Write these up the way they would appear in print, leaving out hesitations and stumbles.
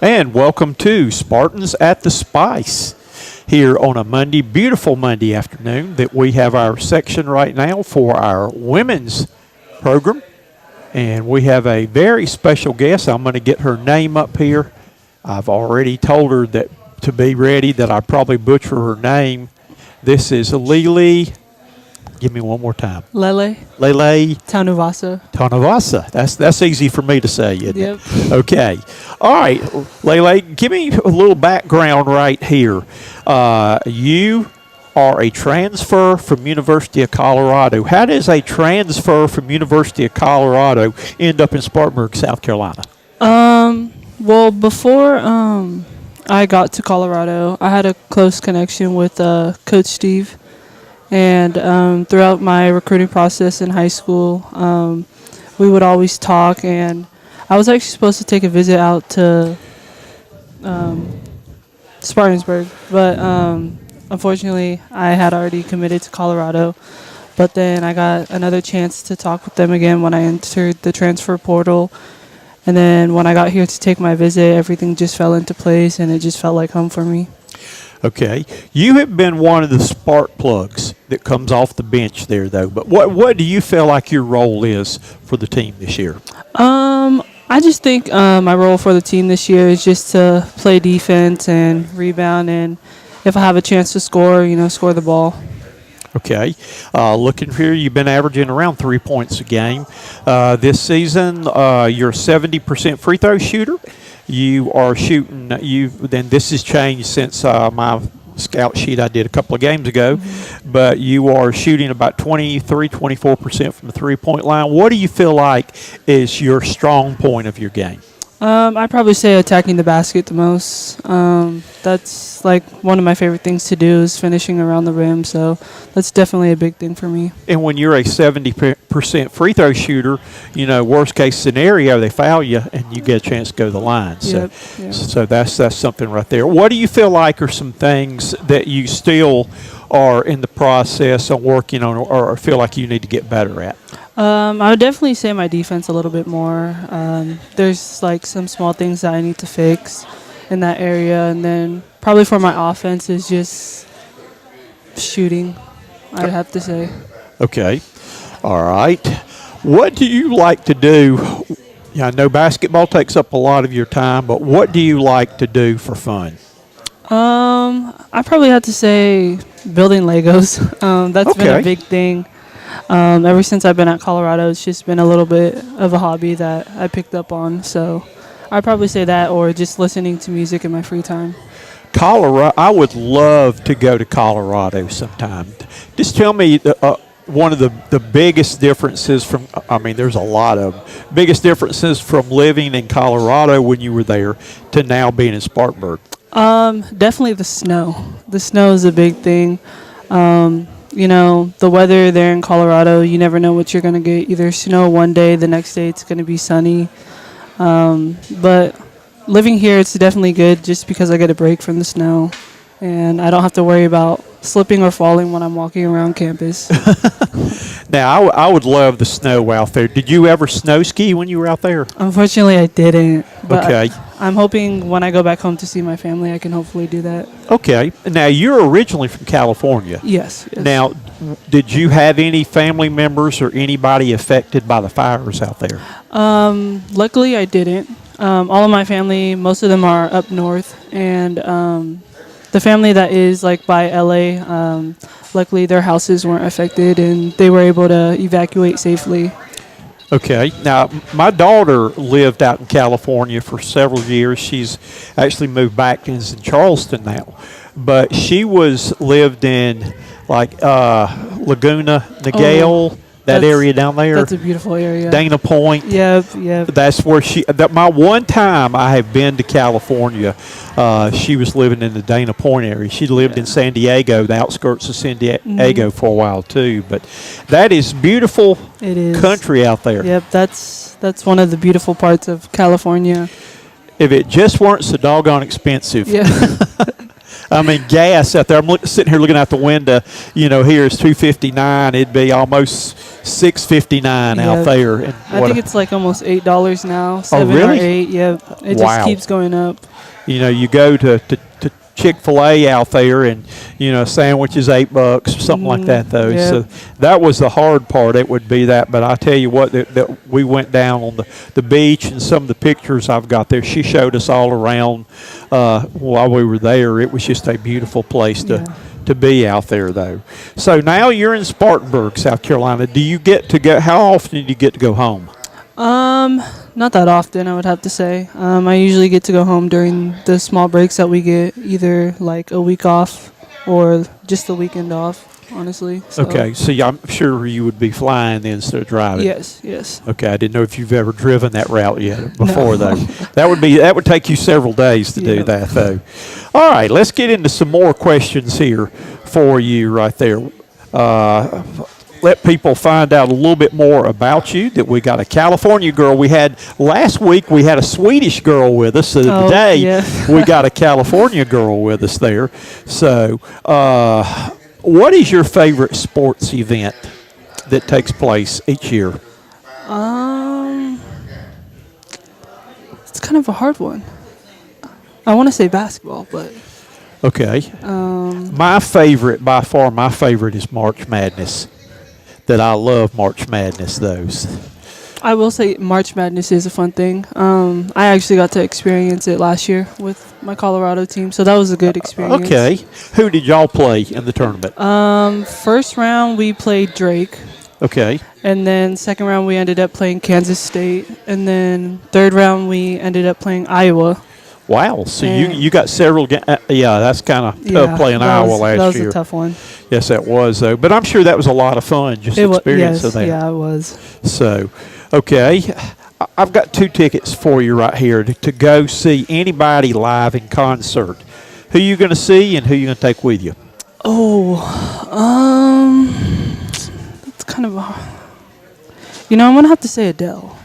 And welcome to Spartans at the Spice here on a Monday, beautiful Monday afternoon that we have our section right now for our women's program. And we have a very special guest. I'm going to get her name up here. I've already told her that to be ready that I probably butcher her name. This is LELE. Give me one more time. LELE. TANUVASA. TANUVASA. That's easy for me to say, isn't Yep. it? Okay. All right, LELE, give me a little background right here. You are a transfer from University of Colorado. How does a transfer from University of Colorado end up in Spartanburg, South Carolina? Well, before I got to Colorado, I had a close connection with Coach Steve. And throughout my recruiting process in high school, we would always talk. And I was actually supposed to take a visit out to Spartansburg, but unfortunately, I had already committed to Colorado. But then I got another chance to talk with them again when I entered the transfer portal. And then when I got here to take my visit, everything just fell into place, and it just felt like home for me. Okay. You have been one of the spark plugs that comes off the bench there, though. But what do you feel like your role is for the team this year? I just think my role for the team this year is just to play defense and rebound, and if I have a chance to score, score the ball. Okay. Looking here, you've been averaging around 3 points a game. This season, you're a 70% free throw shooter. You are shooting, then this has changed since my scout sheet I did a couple of games ago, but you are shooting about 24% from the three-point line. What do you feel like is your strong point of your game? I'd probably say attacking the basket the most. That's like one of my favorite things to do is finishing around the rim, so that's definitely a big thing for me. And when you're a 70% free throw shooter, worst case scenario, they foul you and you get a chance to go to the line. So that's something right there. What do you feel like are some things that you still are in the process of working on or feel like you need to get better at? I would definitely say my defense a little bit more. There's like some small things that I need to fix in that area, and then probably for my offense is just shooting, I'd have to say. Okay. All right. What do you like to do? I know basketball takes up a lot of your time, but what do you like to do for fun? I probably have to say building Legos. That's been a big thing. Ever since I've been at Colorado, it's just been a little bit of a hobby that I picked up on. So I'd probably say that, or just listening to music in my free time. Colorado, I would love to go to Colorado sometime. Just tell me one of the biggest differences from, there's a lot of biggest differences from living in Colorado when you were there to now being in Spartanburg. Definitely the snow. The snow is a big thing. The weather there in Colorado, you never know what you're going to get. Either snow one day, the next day it's going to be sunny. But living here, it's definitely good just because I get a break from the snow. And I don't have to worry about slipping or falling when I'm walking around campus. Now, I would love the snow out there. Did you ever snow ski when you were out there? Unfortunately, I didn't. But okay. I'm hoping when I go back home to see my family, I can hopefully do that. Okay. Now, you're originally from California. Yes. Now, did you have any family members or anybody affected by the fires out there? Luckily, I didn't. All of my family, most of them are up north, and the family that is like by LA, luckily their houses weren't affected and they were able to evacuate safely. Okay. Now, my daughter lived out in California for several years. She's actually moved back and is in Charleston now. But she lived in like Laguna Niguel, that area down there. That's a beautiful area. Dana Point. Yep. That's where my one time I have been to California, she was living in the Dana Point area. She lived in San Diego, the outskirts of San Diego for a while too. But that is beautiful country out there. Yep, that's one of the beautiful parts of California. If it just weren't so doggone expensive. Yeah. I mean, gas out there. I'm sitting here looking out the window. Here is 2.59. It'd be almost 6.59 out there. And I think it's like almost $8 now. 7 really? or 8. Yep. It just keeps going up. You go to Chick-fil-A out there, and a sandwich is $8 or something like that, though. Yep. So that was the hard part. It would be that. But I tell you what, that we went down on the beach, and some of the pictures I've got there, she showed us all around while we were there. It was just a beautiful place to be out there, though. So now you're in Spartanburg, South Carolina. Do you get to go? How often do you get to go home? Not that often, I would have to say. I usually get to go home during the small breaks that we get, either like a week off or just the weekend off, honestly. So. Okay, so I'm sure you would be flying then instead of driving. Yes. Okay, I didn't know if you've ever driven that route yet before, though. That would take you several days to do that, though. All right, let's get into some more questions here for you right there. Let people find out a little bit more about you. That we got a California girl. Last week we had a Swedish girl with us. So today we got a California girl with us there. So, what is your favorite sports event that takes place each year? It's kind of a hard one. I want to say basketball, but okay. My favorite is March Madness. That I love March Madness, those. I will say March Madness is a fun thing. I actually got to experience it last year with my Colorado team, so that was a good experience. Okay. Who did y'all play in the tournament? First round we played Drake. Okay. And then second round we ended up playing Kansas State. And then third round we ended up playing Iowa. Wow. So you got several that's kind of tough playing Iowa last year. That was a tough one. Yes, that was, though. But I'm sure that was a lot of fun, just experience of that. Yeah, it was. So, okay. I've got 2 tickets for you right here to go see anybody live in concert. Who you going to see and who you going to take with you? That's kind of I'm going to have to say Adele.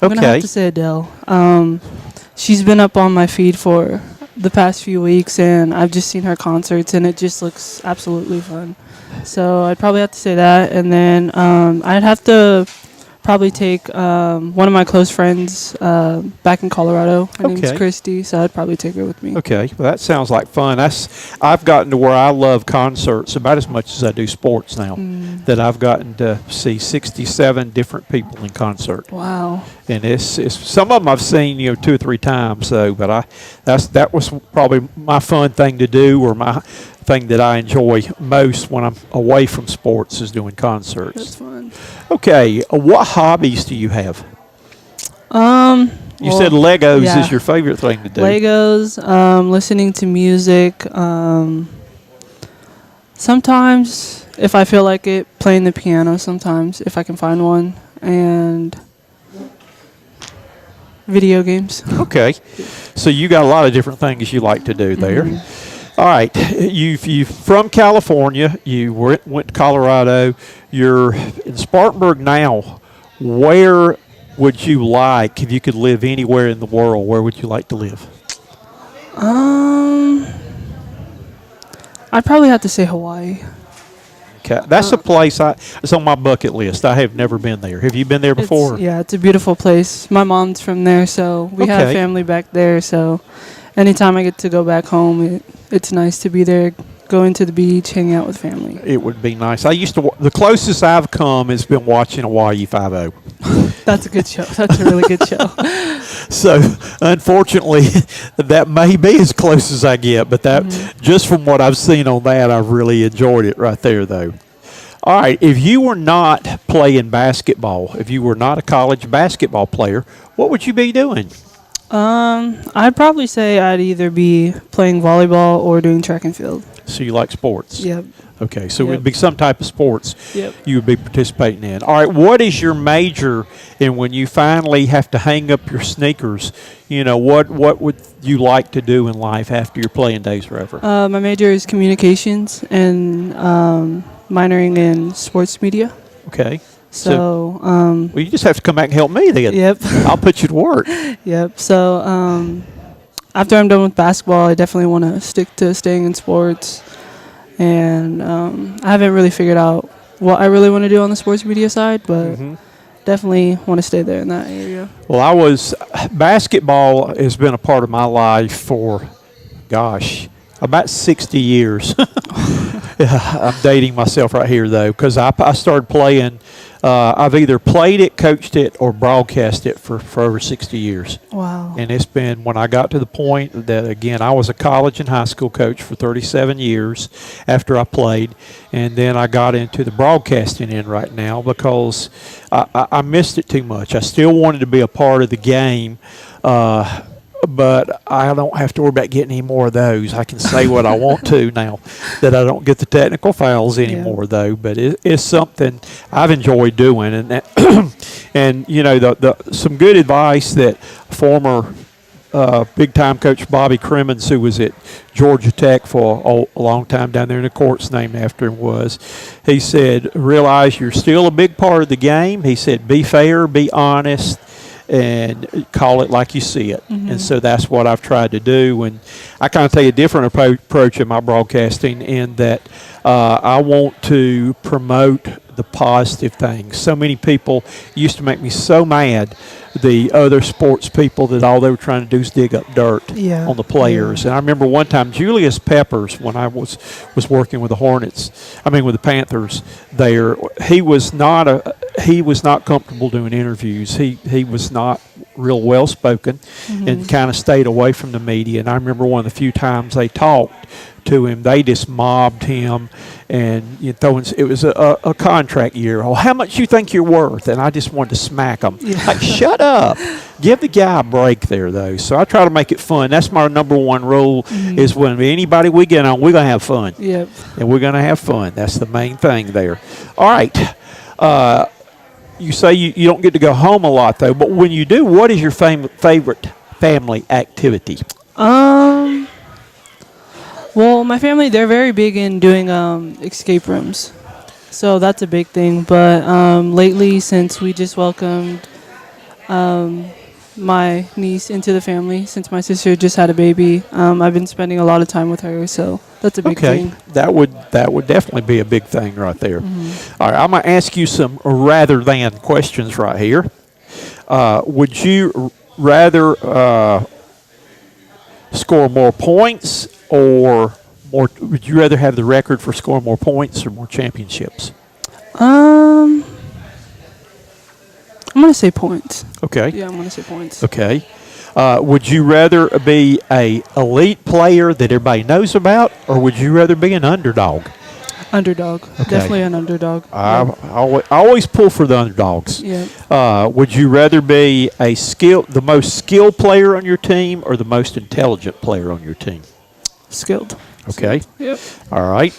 I'm going to have to say Adele. She's been up on my feed for the past few weeks, and I've just seen her concerts, and it just looks absolutely fun. So I'd probably have to say that. And then I'd have to probably take one of my close friends back in Colorado. Her name's Christy, so I'd probably take her with me. Okay, well, that sounds like fun. I've gotten to where I love concerts about as much as I do sports now. That I've gotten to see 67 different people in concert. Wow! And it's some of them I've seen 2 or 3 times though. But that was probably my fun thing to do, or my thing that I enjoy most when I'm away from sports is doing concerts. That's fun. Okay, what hobbies do you have? You said Legos is your favorite thing to do. Legos, listening to music. Sometimes, if I feel like it, playing the piano. Sometimes, if I can find one, and video games. Okay, so you got a lot of different things you like to do there. All right, you from California. You went to Colorado. You're in Spartanburg now. Where would you like, if you could live anywhere in the world, where would you like to live? I'd probably have to say Hawaii. Okay, that's a place it's on my bucket list. I have never been there. Have you been there before? It's a beautiful place. My mom's from there, so we have family back there. So anytime I get to go back home, it's nice to be there, go into the beach, hang out with family. It would be nice. I used to. The closest I've come has been watching Hawaii 5-0. That's a good show. That's a really good show. So, unfortunately, that may be as close as I get, but that just from what I've seen on that, I've really enjoyed it right there, though. All right, if you were not playing basketball, if you were not a college basketball player, what would you be doing? I'd probably say I'd either be playing volleyball or doing track and field. So you like sports? Yep. Okay, so it would be some type of sports you would be participating in. All right, what is your major, and when you finally have to hang up your sneakers, what would you like to do in life after your playing days are over? My major is communications and minoring in sports media. Okay. So, well, you just have to come back and help me then. Yep. I'll put you to work. Yep. So, after I'm done with basketball, I definitely want to stick to staying in sports. And I haven't really figured out what I really want to do on the sports media side, but definitely want to stay there in that area. Well, basketball has been a part of my life for, gosh, about 60 years. I'm dating myself right here, though, because I started playing. I've either played it, coached it, or broadcast it for over 60 years. Wow. And it's been, when I got to the point that, again, I was a college and high school coach for 37 years after I played. And then I got into the broadcasting end right now because I missed it too much. I still wanted to be a part of the game. But I don't have to worry about getting any more of those. I can say what I want to now that I don't get the technical fouls anymore, though. But it's something I've enjoyed doing. And you know, some good advice that former big-time coach Bobby Crimmins, who was at Georgia Tech for a long time down there in the courts named after him, was, he said, realize you're still a big part of the game. He said, be fair, be honest, and call it like you see it. And so that's what I've tried to do. And I kind of take a different approach in my broadcasting in that I want to promote the positive things. So many people used to make me so mad, the other sports people, that all they were trying to do is dig up dirt on the players. And I remember one time Julius Peppers, when I was working with the Panthers there, he was not comfortable doing interviews. He was not real well spoken and kind of stayed away from the media. And I remember one of the few times they talked to him, they just mobbed him, and it was a contract year. Oh, how much you think you're worth? And I just wanted to smack him. Like, shut up. Give the guy a break there, though. So I try to make it fun. That's my number one rule, is when anybody we get on, we're going to have fun. Yep. And we're going to have fun. That's the main thing there. All right. You say you don't get to go home a lot, though, but when you do, what is your favorite family activity? Well, my family, they're very big in doing escape rooms. So that's a big thing. But lately, since we just welcomed my niece into the family, since my sister just had a baby, I've been spending a lot of time with her. So that's a big thing. That would definitely be a big thing right there. All right, I'm going to ask you some rather than questions right here. Would you rather score more points, or would you rather have the record for scoring more points or more championships? I'm going to say points. Okay. Yeah, I'm going to say points. Okay. Would you rather be a elite player that everybody knows about, or would you rather be an underdog? Underdog. Okay. Definitely an underdog. I always pull for the underdogs. Yeah. Would you rather be the most skilled player on your team, or the most intelligent player on your team? Skilled. Okay. Yep. All right.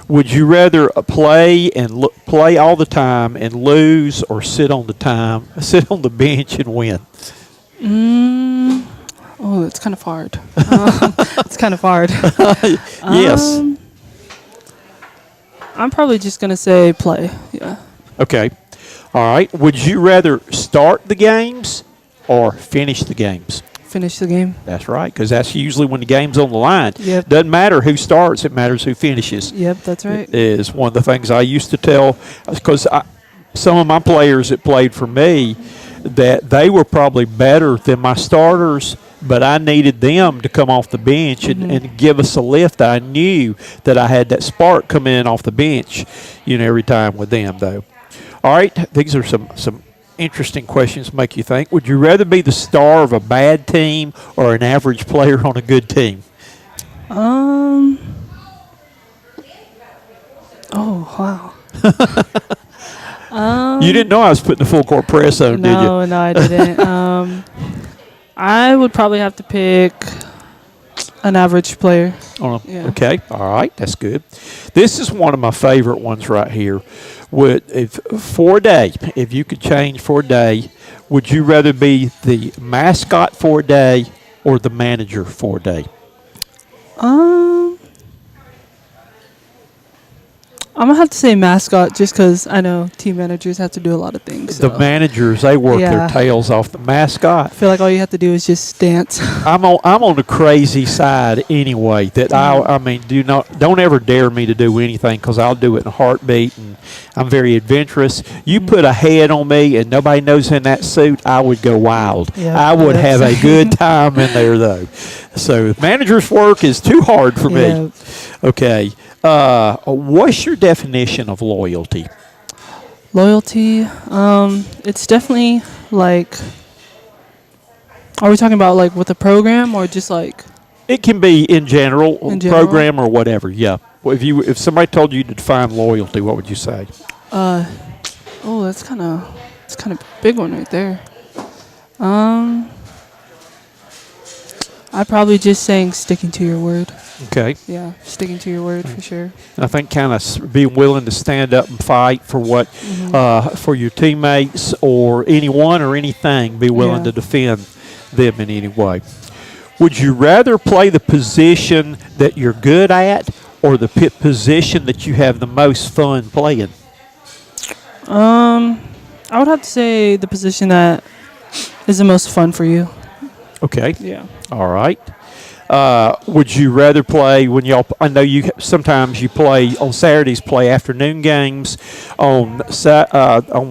Would you rather play all the time and lose, or sit on the bench and win? Oh, it's kind of hard. It's kind of hard. Yes. I'm probably just going to say play. Yeah. Okay. All right. Would you rather start the games or finish the games? Finish the game. That's right, because that's usually when the game's on the line. Yep. Doesn't matter who starts, it matters who finishes. Yep, that's right. It is one of the things I used to tell, because some of my players that played for me, that they were probably better than my starters, but I needed them to come off the bench and give us a lift. I knew that I had that spark come in off the bench, every time with them, though. All right, these are some interesting questions to make you think. Would you rather be the star of a bad team or an average player on a good team? Oh, wow. You didn't know I was putting the full court press on, did you? No, I didn't. I would probably have to pick an average player. Yeah. Okay, all right, that's good. This is one of my favorite ones right here. If you could change for a day, would you rather be the mascot for a day or the manager for a day? I'm gonna have to say mascot just because I know team managers have to do a lot of things. The So. managers, they work their Yeah. tails off. The mascot, I feel like all you have to do is just dance. I'm on the crazy side anyway. That I mean, don't ever dare me to do anything because I'll do it in a heartbeat, and I'm very adventurous. You put a head on me and nobody knows in that suit, I would go wild. Yeah, I would that's- have a good time in there though. So manager's work is too hard for me. Yeah. Okay, what's your definition of loyalty? Loyalty. It's definitely like. Are we talking about like with the program or just like? It can be in general, In general? program or whatever. Yeah. Well, if somebody told you to define loyalty, what would you say? Oh, that's kind of a big one right there. I probably just saying sticking to your word. Okay. Yeah, sticking to your word for sure. I think kind of being willing to stand up and fight for what, for your teammates or anyone or anything. Be willing Yeah. to defend them in any way. Would you rather play the position that you're good at or the position that you have the most fun playing? I would have to say the position that is the most fun for you. Okay. Yeah. All right. Would you rather play when y'all? I know you sometimes you play on Saturdays. Play afternoon games on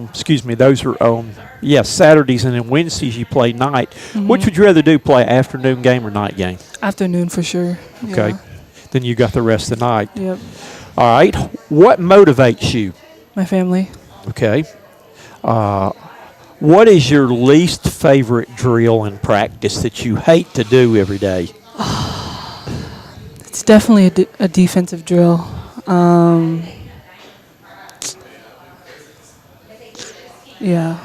excuse me. Those are on Saturdays, and then Wednesdays you play night. Which would you rather do? Play afternoon game or night game? Afternoon for sure. Okay. Yeah. Then you got the rest of the night. Yep. All right. What motivates you? My family. Okay. What is your least favorite drill in practice that you hate to do every day? It's definitely a defensive drill. Yeah.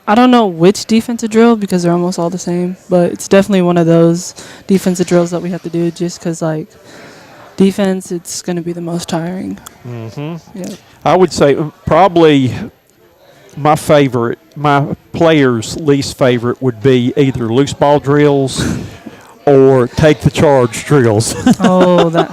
I don't know which defensive drill because they're almost all the same, but it's definitely one of those defensive drills that we have to do just because, like, defense, it's going to be the most tiring. Mm-hmm. Yeah. I would say probably my player's least favorite would be either loose ball drills or take the charge drills. Oh, that.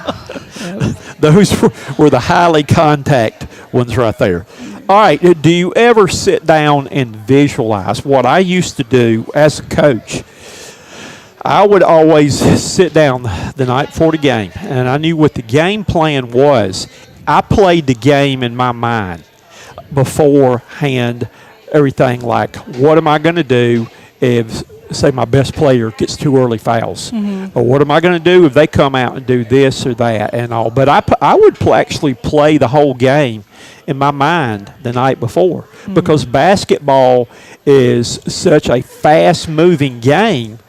Yep. Those were the highly contact ones right there. All right, do you ever sit down and visualize? What I used to do as a coach, I would always sit down the night before the game, and I knew what the game plan was. I played the game in my mind beforehand, everything like, what am I going to do if, say, my best player gets 2 early fouls? Or what am I going to do if they come out and do this or that and all? But I would actually play the whole game in my mind the night before because basketball is such a fast-moving game.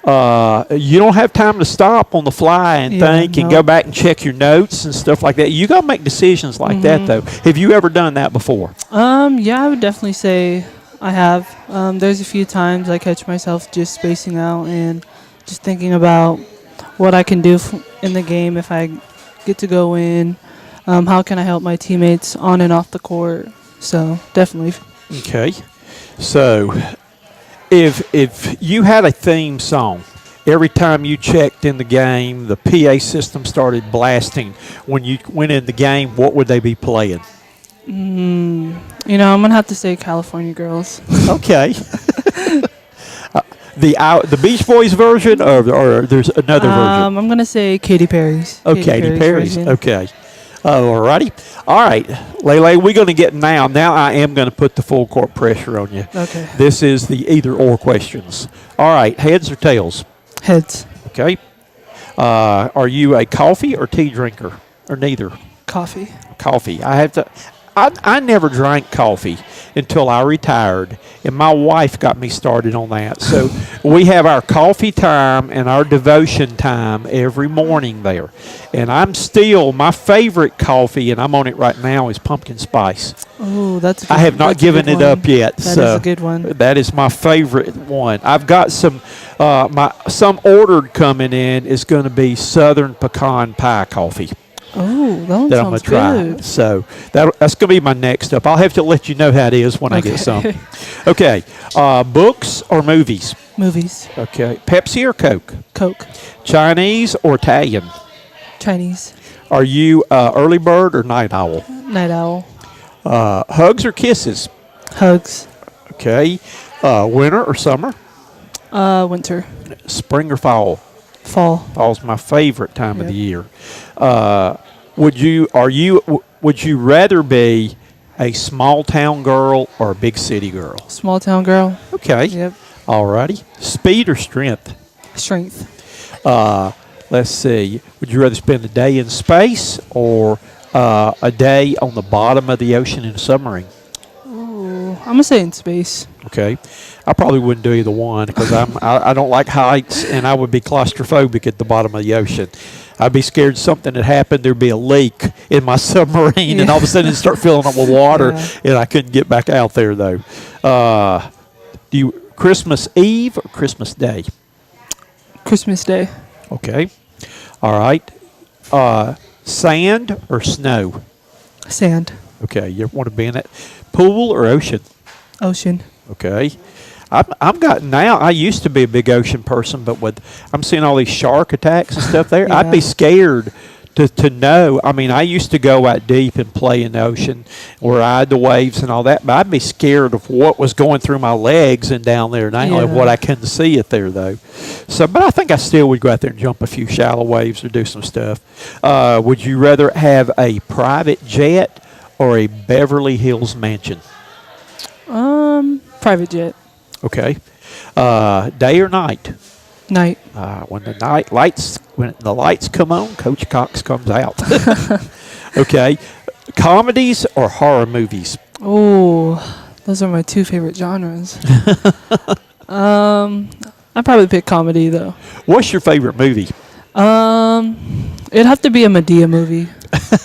You don't have time to stop on the fly and think and go back and check your notes and stuff like that. You got to make decisions like that, though. Have you ever done that before? Yeah, I would definitely say I have. There's a few times I catch myself just spacing out and just thinking about what I can do in the game if I get to go in. How can I help my teammates on and off the court? So definitely. Okay. So if you had a theme song, every time you checked in the game, the PA system started blasting. When you went in the game, what would they be playing? I'm going to have to say California Girls. Okay. The Beach Boys version or there's another version? I'm going to say Katy Perry's. Oh, Katy Perry's. version. Okay. All righty. All right. Lele, we're going to get now. Now I am going to put the full court pressure on you. Okay. This is the either or questions. All right. Heads or tails? Heads. Okay. Are you a coffee or tea drinker or neither? Coffee. Coffee. I never drank coffee until I retired, and my wife got me started on that. So we have our coffee time and our devotion time every morning there. And my favorite coffee, and I'm on it right now, is pumpkin spice. Oh, that's a good, I have not given it up yet. That is a good one. That is my favorite one. I've got some ordered coming in is going to be Southern Pecan Pie coffee. Oh, that one That I'm sounds gonna try. good. So that's gonna be my next up. I'll have to let you know how it is when I get some. Okay, books or movies? Movies. Okay, Pepsi or Coke? Coke. Chinese or Italian? Chinese. Are you early bird or night owl? Night owl. Hugs or kisses? Hugs. Okay. Winter or summer? Winter. Spring or fall? Fall. Fall's my favorite time of Yep. the year. Would you rather be a small town girl or a big city girl? Small town girl. Okay. Yep. Alrighty. Speed or strength? Strength. Let's see. Would you rather spend a day in space or a day on the bottom of the ocean in a submarine? Ooh, I'm gonna say in space. Okay. I probably wouldn't do either one because I don't like heights, and I would be claustrophobic at the bottom of the ocean. I'd be scared something had happened. There'd be a leak in my submarine, and all of a sudden it'd start filling up with water, and I couldn't get back out there though. Do you Christmas Eve or Christmas Day? Christmas Day. Okay. All right. Sand or snow? Sand. Okay. You want to be in that pool or ocean? Ocean. Okay. I'm gotten now. I used to be a big ocean person, but I'm seeing all these shark attacks and stuff there. I'd be scared to know. I mean, I used to go out deep and play in the ocean or ride the waves and all that, but I'd be scared of what was going through my legs and down there now of what I couldn't see it there though. So, but I think I still would go out there and jump a few shallow waves or do some stuff. Would you rather have a private jet or a Beverly Hills mansion? Private jet. Okay. Day or night? Night. When the lights come on, Coach Cox comes out. Okay. Comedies or horror movies? Oh, those are my two favorite genres. I'd probably pick comedy though. What's your favorite movie? It'd have to be a Medea movie.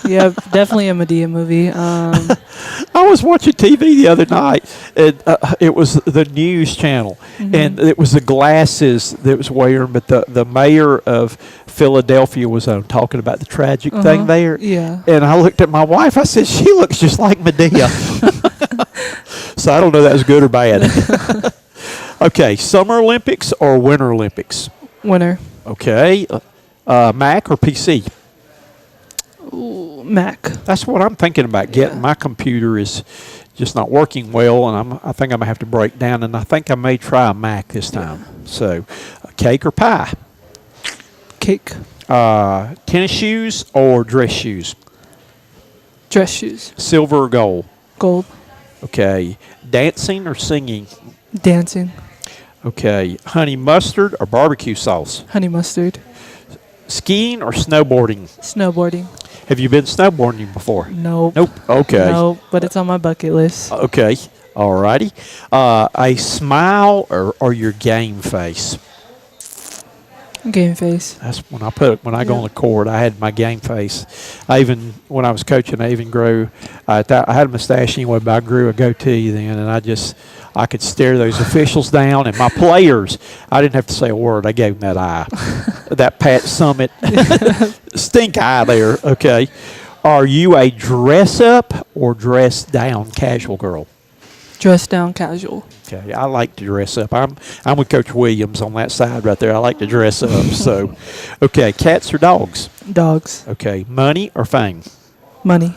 Yeah, definitely a Medea movie. I was watching TV the other night, and it was the news channel, and it was the glasses that was wearing, but the mayor of Philadelphia was talking about the tragic thing there. Yeah. And I looked at my wife. I said, she looks just like Medea. So I don't know if that was good or bad. Okay, Summer Olympics or Winter Olympics? Winter. Okay. Mac or PC? Ooh, Mac. That's what I'm thinking about getting. My computer is just not working well, and I think I'm going to have to break down, and I think I may try a Mac this time. So, cake or pie? Cake. Tennis shoes or dress shoes? Dress shoes. Silver or gold? Gold. Okay. Dancing or singing? Dancing. Okay. Honey mustard or barbecue sauce? Honey mustard. Skiing or snowboarding? Snowboarding. Have you been snowboarding before? Nope. Nope. Okay. Nope, but it's on my bucket list. Okay. All righty. A smile or your game face? Game face. That's when I go on the court, I had my game face. When I was coaching, I even grew, I had a mustache anyway, but I grew a goatee then, and I could stare those officials down, and my players, I didn't have to say a word. I gave them that eye, that Pat Summit stink eye there. Okay. Are you a dress up or dress down casual girl? Dress down casual. Okay, I like to dress up. I'm with Coach Williams on that side right there. I like to dress up. So, okay, cats or dogs? Dogs. Okay, money or fame? Money.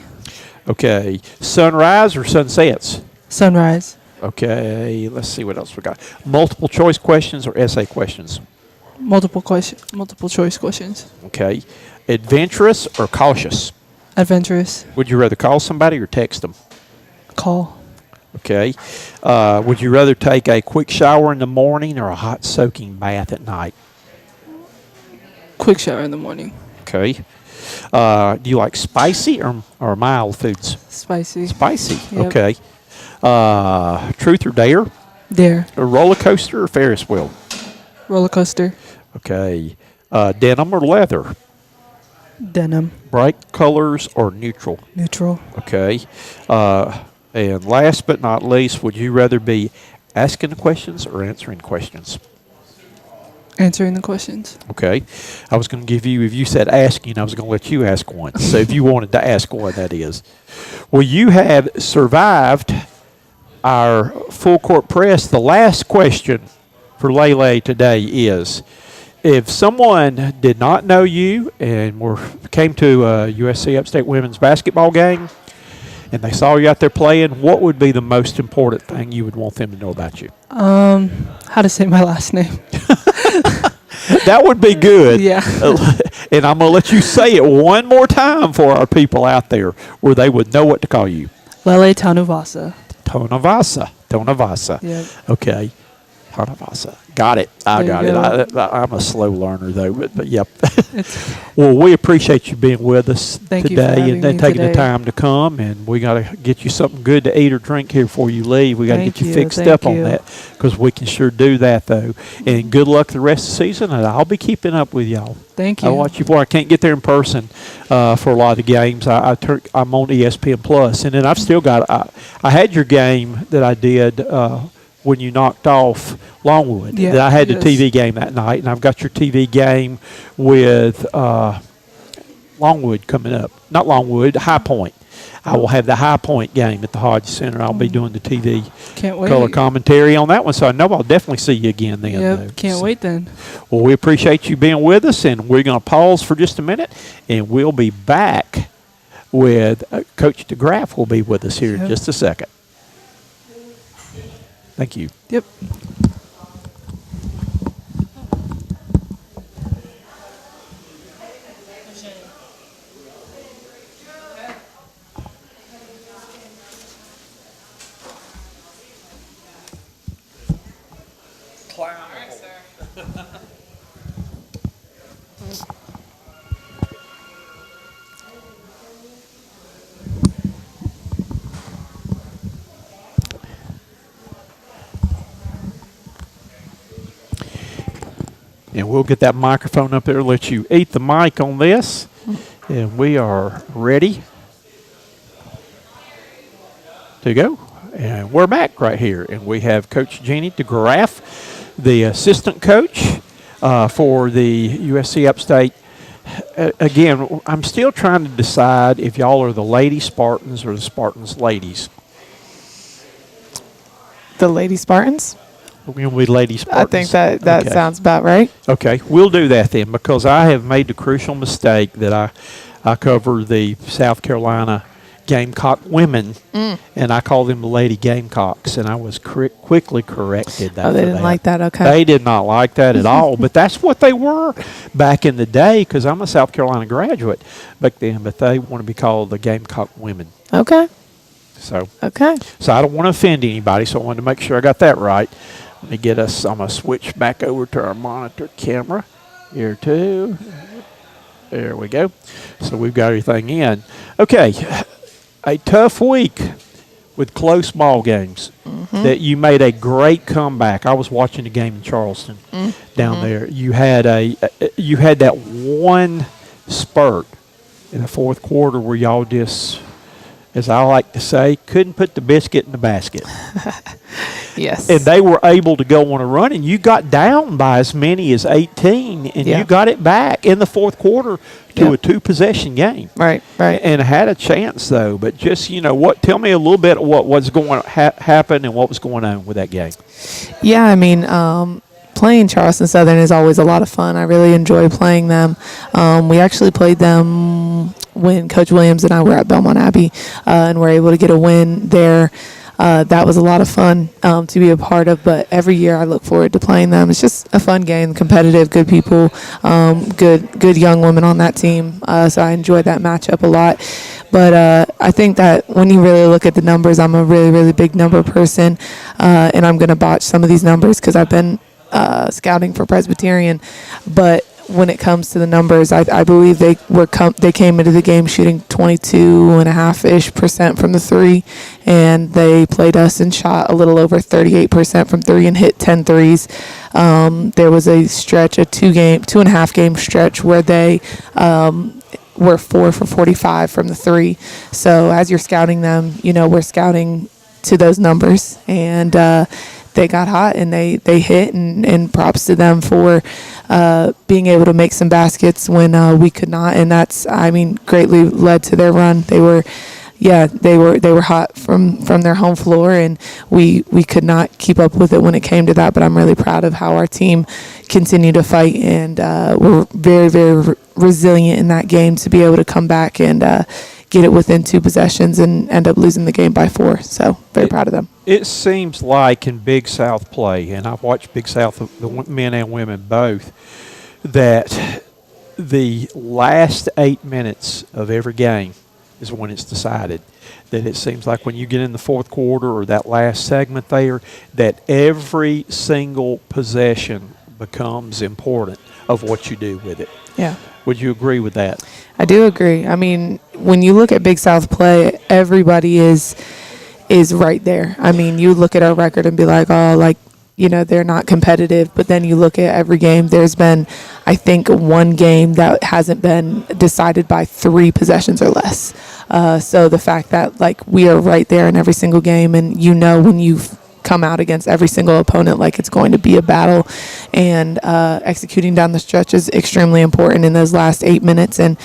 Okay, sunrise or sunsets? Sunrise. Okay, let's see what else we got. Multiple choice questions or essay questions? Multiple choice questions. Okay, adventurous or cautious? Adventurous. Would you rather call somebody or text them? Call. Okay. Would you rather take a quick shower in the morning or a hot soaking bath at night? Quick shower in the morning. Okay. Do you like spicy or mild foods? Spicy. Spicy. Yep. Okay. Truth or dare? Dare. A roller coaster or Ferris wheel? Roller coaster. Okay. Denim or leather? Denim. Bright colors or neutral? Neutral. Okay. And last but not least, would you rather be asking the questions or answering questions? Answering the questions. Okay. I was going to give you, if you said asking, I was going to let you ask one. So if you wanted to ask one, that is. Well, you have survived our full court press. The last question for LELE today is, if someone did not know you and came to a USC Upstate women's basketball game and they saw you out there playing, what would be the most important thing you would want them to know about you? How to say my last name. That would be good. Yeah. And I'm going to let you say it one more time for our people out there where they would know what to call you. LELE TANUVASA. TANUVASA. Yep. Okay. TANUVASA. Got it. I got it. I'm a slow learner, though. But yep. Well, we appreciate you being with us today and taking the time to come. And we got to get you something good to eat or drink here before you leave. We got to get you fixed up on that because we can sure do that, though. And good luck the rest of the season. And I'll be keeping up with y'all. Thank you. I watch you for. I can't get there in person for a lot of the games. I'm on ESPN Plus, and then I've still got. I had your game that I did when you knocked off Longwood. Yeah, I had the TV game that night, and I've got your TV game with Longwood coming up. Not Longwood, High Point. I will have the High Point game at the Hodge Center. I'll be doing the TV color commentary on that one, so I know I'll definitely see you again then. Yep, can't wait then. Well, we appreciate you being with us, and we're going to pause for just a minute, and we'll be back with Coach DeGraaf will be with us here in just a second. Thank you. Yep. And we'll get that microphone up there, let you eat the mic on this. And we are ready to go. And we're back right here. And we have Coach Jenny DeGraaf, the assistant coach for the USC Upstate. Again, I'm still trying to decide if y'all are the Lady Spartans or the Spartans ladies. The Lady Spartans? We're going to be Lady Spartans. I think that sounds about right. Okay, we'll do that then because I have made the crucial mistake that I cover the South Carolina Gamecock women, and I call them the Lady Gamecocks, and I was quickly corrected. They didn't like that, okay. They did not like that at all, but that's what they were back in the day because I'm a South Carolina graduate back then, but they want to be called the Gamecock women. Okay. So I don't want to offend anybody, so I wanted to make sure I got that right. Let me get us, I'm going to switch back over to our monitor camera. Here too. There we go. So we've got everything in. Okay, a tough week with close ball games. That you made a great comeback. I was watching the game in Charleston down there. You had that one spurt in the fourth quarter where y'all just, as I like to say, couldn't put the biscuit in the basket. Yes. And they were able to go on a run, and you got down by as many as 18, and you got it back in the fourth quarter to a two-possession game. Right. And had a chance, though. But just, tell me a little bit of what was going to happen and what was going on with that game. Yeah, I mean, playing Charleston Southern is always a lot of fun. I really enjoy playing them. We actually played them when Coach Williams and I were at Belmont Abbey and were able to get a win there. That was a lot of fun to be a part of, but every year I look forward to playing them. It's just a fun game, competitive, good people, good young women on that team. So I enjoyed that matchup a lot. But I think that when you really look at the numbers, I'm a really, really big number person, and I'm going to botch some of these numbers because I've been scouting for Presbyterian. But when it comes to the numbers, I believe they came into the game shooting 22.5% from the three, and they played us and shot a little over 38% from three and hit 10 threes. There was a stretch, a 2.5 game stretch where they were 4 for 45 from the three. So as you're scouting them, we're scouting to those numbers, and they got hot and they hit, and props to them for being able to make some baskets when we could not, and that's, greatly led to their run. They were, yeah, they were hot from their home floor, and we could not keep up with it when it came to that. But I'm really proud of how our team continued to fight, and we're very, very resilient in that game to be able to come back and get it within 2 possessions and end up losing the game by 4. So very proud of them. It seems like in Big South play, and I've watched Big South, the men and women both, that the last 8 minutes of every game is when it's decided. That it seems like when you get in the fourth quarter or that last segment there, that every single possession becomes important of what you do with it. Yeah. Would you agree with that? I do agree. I mean, when you look at Big South play, everybody is right there. I mean, you look at our record and be like, oh, like, you know, they're not competitive. But then you look at every game, there's been, I think, 1 game that hasn't been decided by 3 possessions or less. So the fact that, like, we are right there in every single game, and you know when you've come out against every single opponent like it's going to be a battle, and executing down the stretch is extremely important in those last 8 minutes, and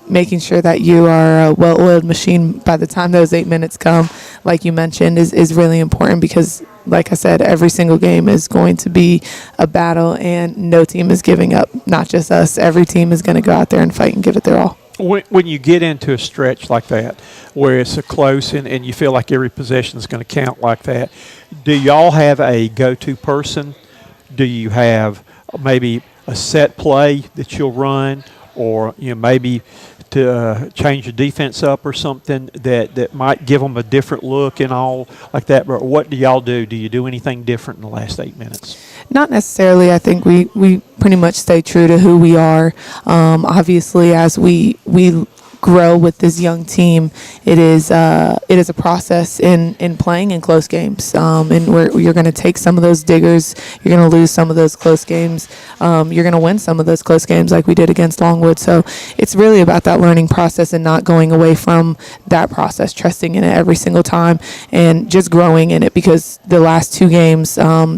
making sure that you are a well-oiled machine by the time those 8 minutes come, like you mentioned, is really important, because like I said, every single game is going to be a battle, and no team is giving up, not just us. Every team is going to go out there and fight and give it their all. When you get into a stretch like that, where it's a close and you feel like every possession is going to count like that, do y'all have a go-to person? Do you have maybe a set play that you'll run, or maybe to change the defense up or something that might give them a different look and all like that? But what do y'all do? Do you do anything different in the last 8 minutes? Not necessarily. I think we pretty much stay true to who we are. Obviously, as we grow with this young team, it is a process in playing in close games, and where you're going to take some of those diggers, you're going to lose some of those close games, you're going to win some of those close games like we did against Longwood. So it's really about that learning process and not going away from that process, trusting in it every single time and just growing in it, because the last 2 games,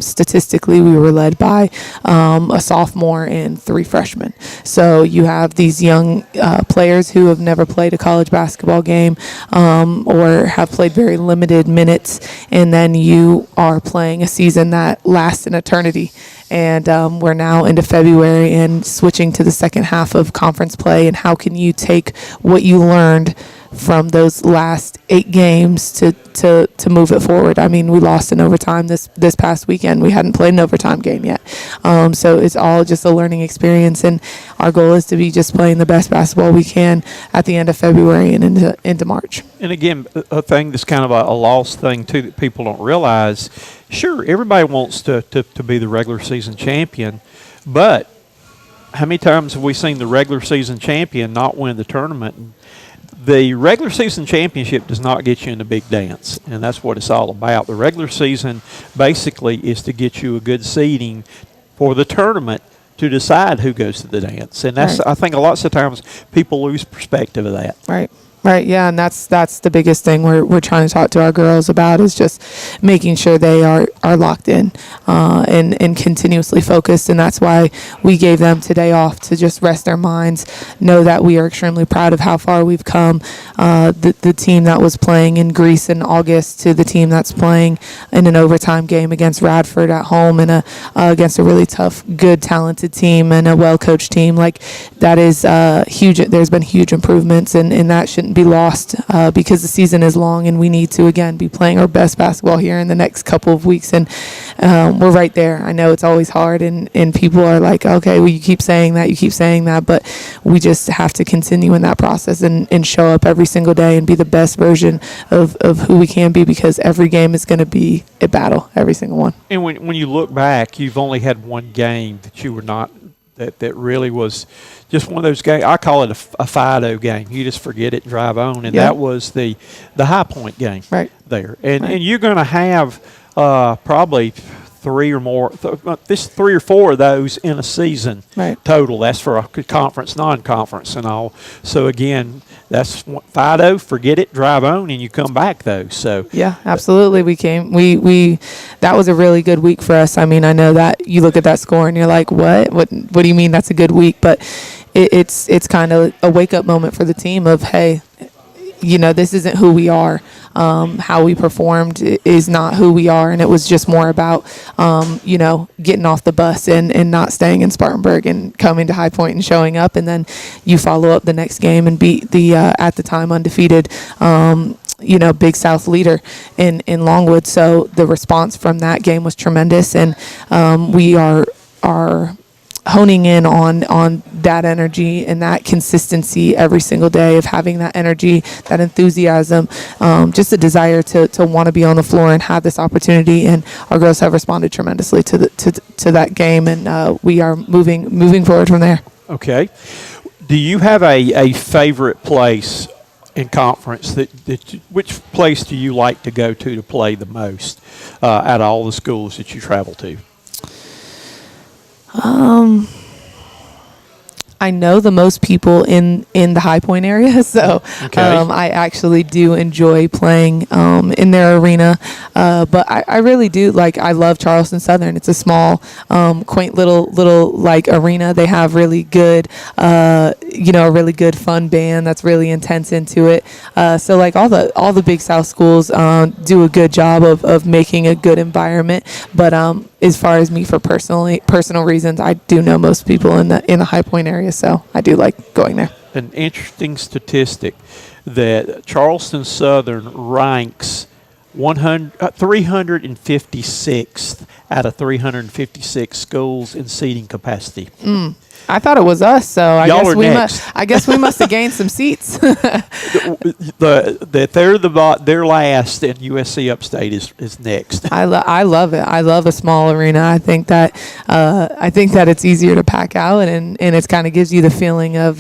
statistically, we were led by a sophomore and 3 freshmen. So you have these young players who have never played a college basketball game, or have played very limited minutes, and then you are playing a season that lasts an eternity. And we're now into February and switching to the second half of conference play, and how can you take what you learned from those last 8 games to move it forward? I mean, we lost in overtime this past weekend. We hadn't played an overtime game yet. So it's all just a learning experience, and our goal is to be just playing the best basketball we can at the end of February and into March. And again, a thing that's kind of a lost thing too that people don't realize, sure, everybody wants to be the regular season champion, but how many times have we seen the regular season champion not win the tournament? The regular season championship does not get you in the big dance, and that's what it's all about. The regular season basically is to get you a good seeding for the tournament to decide who goes to the dance. And that's, right. I think lots of times people lose perspective of that. Right. Right, yeah, and that's the biggest thing we're trying to talk to our girls about, is just making sure they are locked in and continuously focused. And that's why we gave them today off, to just rest their minds, know that we are extremely proud of how far we've come. The team that was playing in Greece in August to the team that's playing in an overtime game against Radford at home, and against a really tough, good, talented team and a well-coached team. Like, that is huge. There's been huge improvements, and that shouldn't be lost, because the season is long, and we need to again be playing our best basketball here in the next couple of weeks. And we're right there. I know it's always hard, and people are like, okay, well, you keep saying that, but we just have to continue in that process and show up every single day and be the best version of who we can be, because every game is going to be a battle, every single one. And when you look back, you've only had one game that you were not, that really was just one of those games. I call it a Fido game. You just forget it, drive on, and that was the High Point game, right there. And you're going to have probably 3 or more, 3 or 4 of those in a season total. That's for a conference, non-conference, and all. So again, that's Fido. Forget it, drive on, and you come back though. So yeah, absolutely. We that was a really good week for us. I mean, I know that you look at that score and you're like, what do you mean that's a good week? But it's kind of a wake up moment for the team of, hey, this isn't who we are. How we performed is not who we are, and it was just more about, getting off the bus and not staying in Spartanburg and coming to High Point and showing up, and then you follow up the next game and beat the at the time undefeated Big South leader in Longwood. So the response from that game was tremendous, and we are honing in on that energy and that consistency every single day of having that energy, that enthusiasm, just a desire to want to be on the floor and have this opportunity. And our girls have responded tremendously to that game, and we are moving forward from there. Okay. Do you have a favorite place in conference which place do you like to go to play the most out of all the schools that you travel to? I know the most people in the High Point area, so I actually do enjoy playing in their arena. But I really do I love Charleston Southern. It's a small, quaint little arena. They have really good, a really good fun band that's really intense into it. So all the Big South schools do a good job of making a good environment. But as far as me for personal reasons, I do know most people in the High Point area, so I do like going there. An interesting statistic that Charleston Southern ranks 356th out of 356 schools in seating capacity. I thought it was us, so I guess we must have gained some seats. They're last, and USC Upstate is next. I love it. I love a small arena. I think that it's easier to pack out, and it kind of gives you the feeling of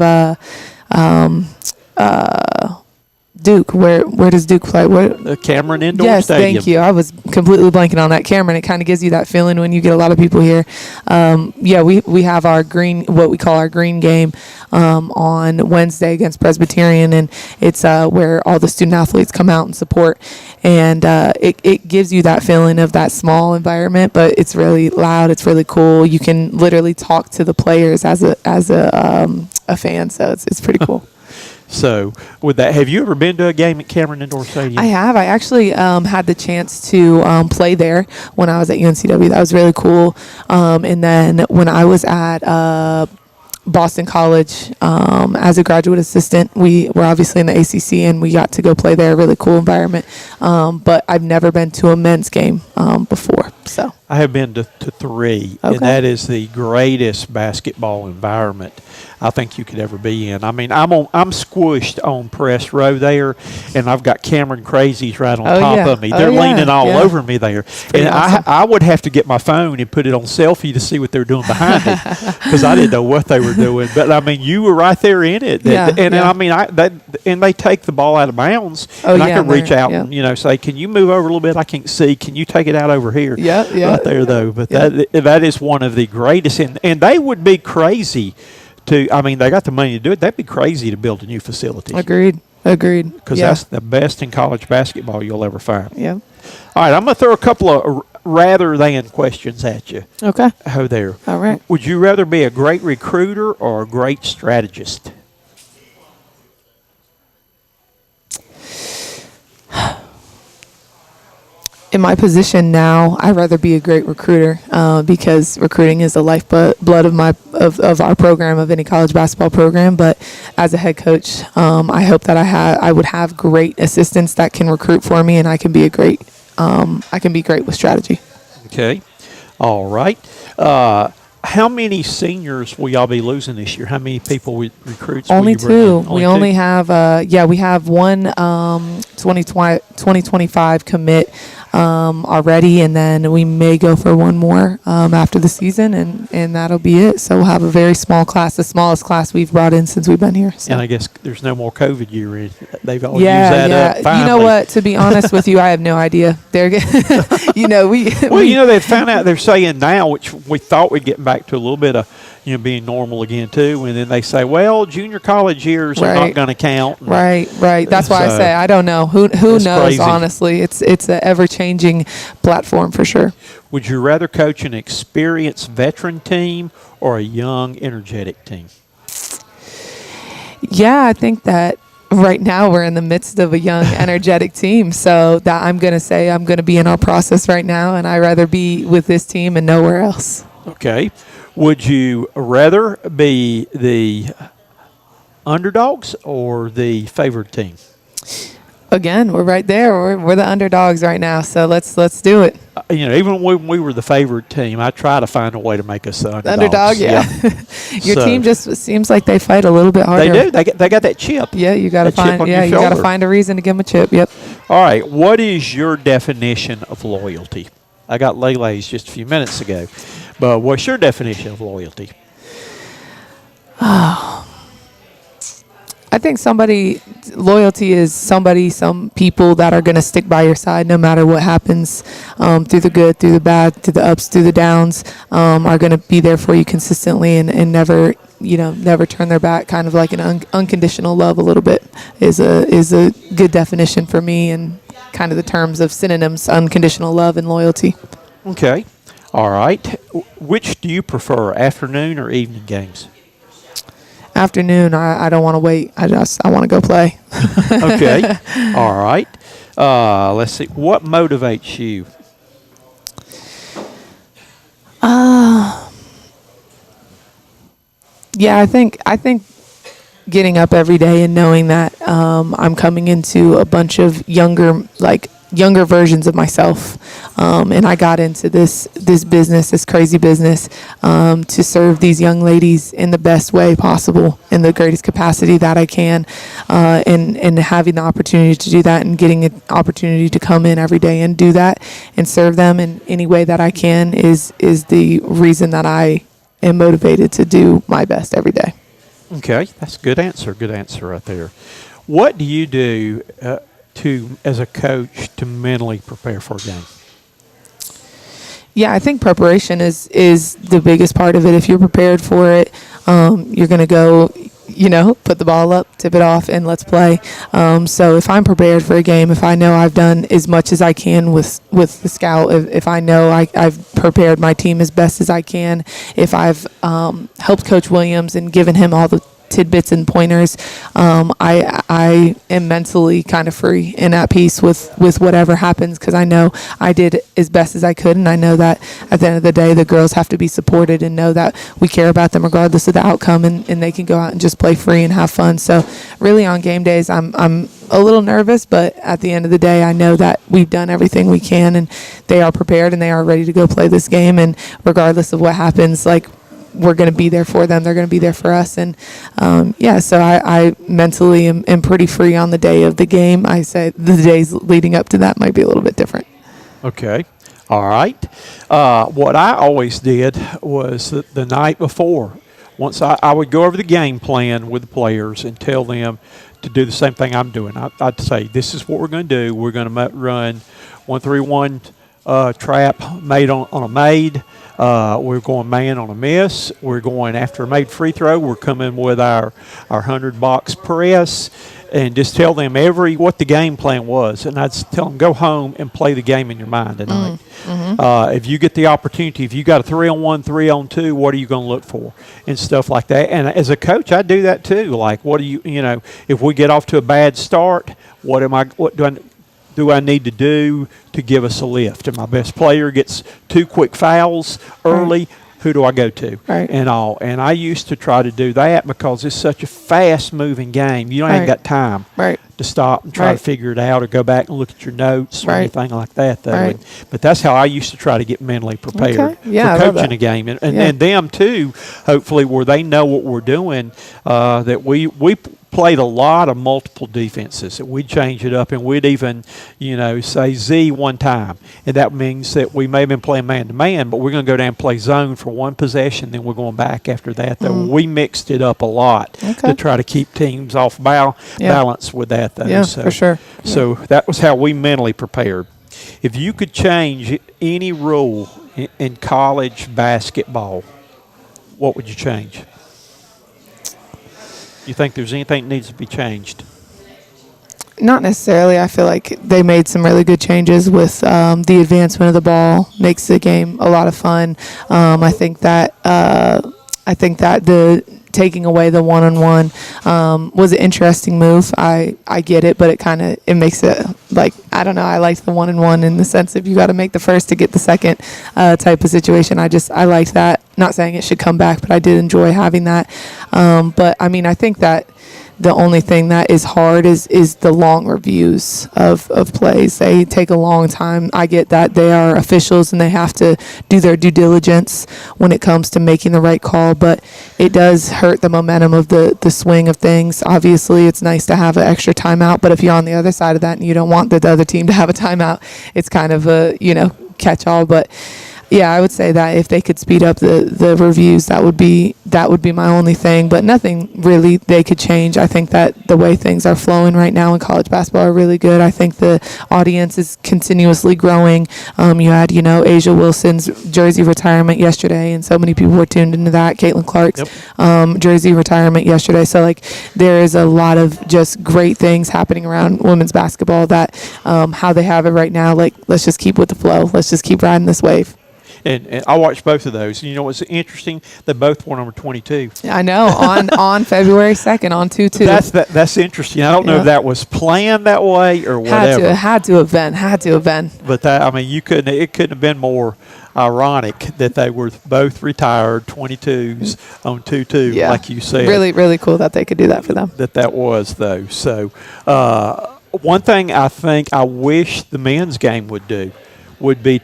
Duke. Where does Duke play? The Cameron Indoor Stadium. Yes, thank you. I was completely blanking on that. Cameron. It kind of gives you that feeling when you get a lot of people here. We have our what we call our green game on Wednesday against Presbyterian, and it's where all the student athletes come out and support, and it gives you that feeling of that small environment, but it's really loud. It's really cool. You can literally talk to the players as a fan, so it's pretty cool. So, with that, have you ever been to a game at Cameron Indoor Stadium? I have. I actually had the chance to play there when I was at UNCW. That was really cool. And then when I was at Boston College as a graduate assistant, we were obviously in the ACC, and we got to go play there. A really cool environment. But I've never been to a men's game before. So I have been to three, and that is the greatest basketball environment I think you could ever be in. I mean, I'm squished on press row there, and I've got Cameron Crazies right on top of me. They're leaning all over me there, and awesome. I would have to get my phone and put it on selfie to see what they're doing behind it, because I didn't know what they were doing. But I mean, you were right there in it, I mean, and they take the ball out of bounds, and I can reach out and say, "Can you move over a little bit? I can't see. Can you take it out over here?" Right there though. But that is one of the greatest, and they would be crazy. I mean, they got the money to do it. That'd be crazy to build a new facility. Agreed. Because that's the best in college basketball you'll ever find. Yeah. All right, I'm going to throw a couple of rather than questions at you. Okay. Oh, there. All right. Would you rather be a great recruiter or a great strategist? In my position now, I'd rather be a great recruiter because recruiting is the lifeblood of our program, of any college basketball program. But as a head coach, I hope that I would have great assistants that can recruit for me, and I can be great with strategy. Okay, all right. How many seniors will y'all be losing this year? How many people recruits? Only two. We only have we have one 2025 commit already, and then we may go for one more after the season, and that'll be it. So we'll have a very small class, the smallest class we've brought in since we've been here. So. And I guess there's no more COVID year in. They've all used that up. Finally. You know what? To be honest with you, I have no idea. They're, they found out. They're saying now, which we thought we'd get back to a little bit of being normal again too, and then they say, well, junior college years are not going to count. Right. That's why I say I don't know. Who knows? Crazy. Honestly, it's an ever-changing platform for sure. Would you rather coach an experienced veteran team or a young, energetic team? Yeah, I think that right now we're in the midst of a young, energetic team. So that I'm going to say I'm going to be in our process right now, and I'd rather be with this team and nowhere else. Okay. Would you rather be the underdogs or the favored team? Again, we're right there. We're the underdogs right now, so let's do it. Even when we were the favored team, I try to find a way to make us the underdogs. Underdog, yeah. Your team just seems like they fight a little bit harder. They do. They got that chip. Yeah, you got to find. Yeah, you got to find a reason to give them a chip. Yep. All right. What is your definition of loyalty? I got LELE's just a few minutes ago, but what's your definition of loyalty? I think loyalty is some people that are going to stick by your side no matter what happens, through the good, through the bad, through the ups, through the downs, are going to be there for you consistently and never turn their back. Kind of like an unconditional love a little bit is a good definition for me, and kind of the terms of synonyms, unconditional love and loyalty. Okay. All right. Which do you prefer, afternoon or evening games? Afternoon. I don't want to wait. I want to go play. Okay. All right. Let's see. What motivates you? Yeah, I think getting up every day and knowing that I'm coming into a bunch of younger versions of myself, and I got into this business, this crazy business, to serve these young ladies in the best way possible, in the greatest capacity that I can, and having the opportunity to do that and getting an opportunity to come in every day and do that and serve them in any way that I can is the reason that I am motivated to do my best every day. Okay, that's a good answer. Good answer right there. What do you do as a coach to mentally prepare for a game? Yeah, I think preparation is the biggest part of it. If you're prepared for it, you're going to go, put the ball up, tip it off, and let's play. So if I'm prepared for a game, if I know I've done as much as I can with the scout, if I know I've prepared my team as best as I can, if I've helped Coach Williams and given him all the tidbits and pointers, I am mentally kind of free and at peace with whatever happens, because I know I did as best as I could, and I know that at the end of the day the girls have to be supported and know that we care about them regardless of the outcome, and they can go out and just play free and have fun. So really on game days I'm a little nervous, but at the end of the day I know that we've done everything we can and they are prepared and they are ready to go play this game, and regardless of what happens, we're going to be there for them. They're going to be there for us. And, so I mentally am pretty free on the day of the game. I say the days leading up to that might be a little bit different. Okay. All right. What I always did was the night before, once I would go over the game plan with the players and tell them to do the same thing I'm doing. I'd say, this is what we're going to do. We're going to run 1-3-1 trap made on a made. We're going man on a miss. We're going after a made free throw. We're coming with our 100-box press, and just tell them what the game plan was. And I'd tell them, go home and play the game in your mind tonight. Mm-hmm. If you get the opportunity, if you got a 3-on-1, 3-on-2, what are you going to look for? And stuff like that. And as a coach, I do that too. Like, what do you if we get off to a bad start, what do I need to do to give us a lift? And my best player gets 2 quick fouls early. Right. Who do I go to? Right. And I used to try to do that because it's such a fast-moving game. You don't even got time to stop and try to figure it out or go back and look at your notes or anything like that, though. Right. But that's how I used to try to get mentally prepared for coaching a game. And them, too, hopefully, where they know what we're doing, that we played a lot of multiple defenses. We'd change it up, and we'd even, say Z one time. And that means that we may have been playing man-to-man, but we're going to go down and play zone for one possession, then we're going back after that. Though we mixed it up a lot to try to keep teams off balance with that, though. Yeah, for sure. So that was how we mentally prepared. If you could change any rule in college basketball, what would you change? You think there's anything that needs to be changed? Not necessarily. I feel like they made some really good changes with the advancement of the ball. Makes the game a lot of fun. I think that I think that the taking away the one-on-one was an interesting move. I get it, but it makes it like, I don't know, I liked the one-on-one in the sense of you got to make the first to get the second type of situation. I liked that. Not saying it should come back, but I did enjoy having that. But I mean, I think that the only thing that is hard is the long reviews of plays. They take a long time. I get that they are officials and they have to do their due diligence when it comes to making the right call, but it does hurt the momentum of the swing of things. Obviously, it's nice to have an extra timeout, but if you're on the other side of that and you don't want the other team to have a timeout, it's kind of a, catch-all. But yeah, I would say that if they could speed up the reviews, that would be my only thing. But nothing really they could change. I think that the way things are flowing right now in college basketball are really good. I think the audience is continuously growing. You had, Asia Wilson's jersey retirement yesterday, and so many people were tuned into that. Caitlin Clark's jersey retirement yesterday. So, there is a lot of just great things happening around women's basketball that how they have it right now, let's just keep with the flow. Let's just keep riding this wave. And I watched both of those. And what's interesting? They both wore number 22. I know, on February 2nd, on 2-2. That's interesting. I don't know if that was planned that way or whatever. Had to have been. But it couldn't have been more ironic that they were both retired 22s on 2-2, like you said. Really, really cool that they could do that for them. That was, though. So one thing I think I wish the men's game would do would be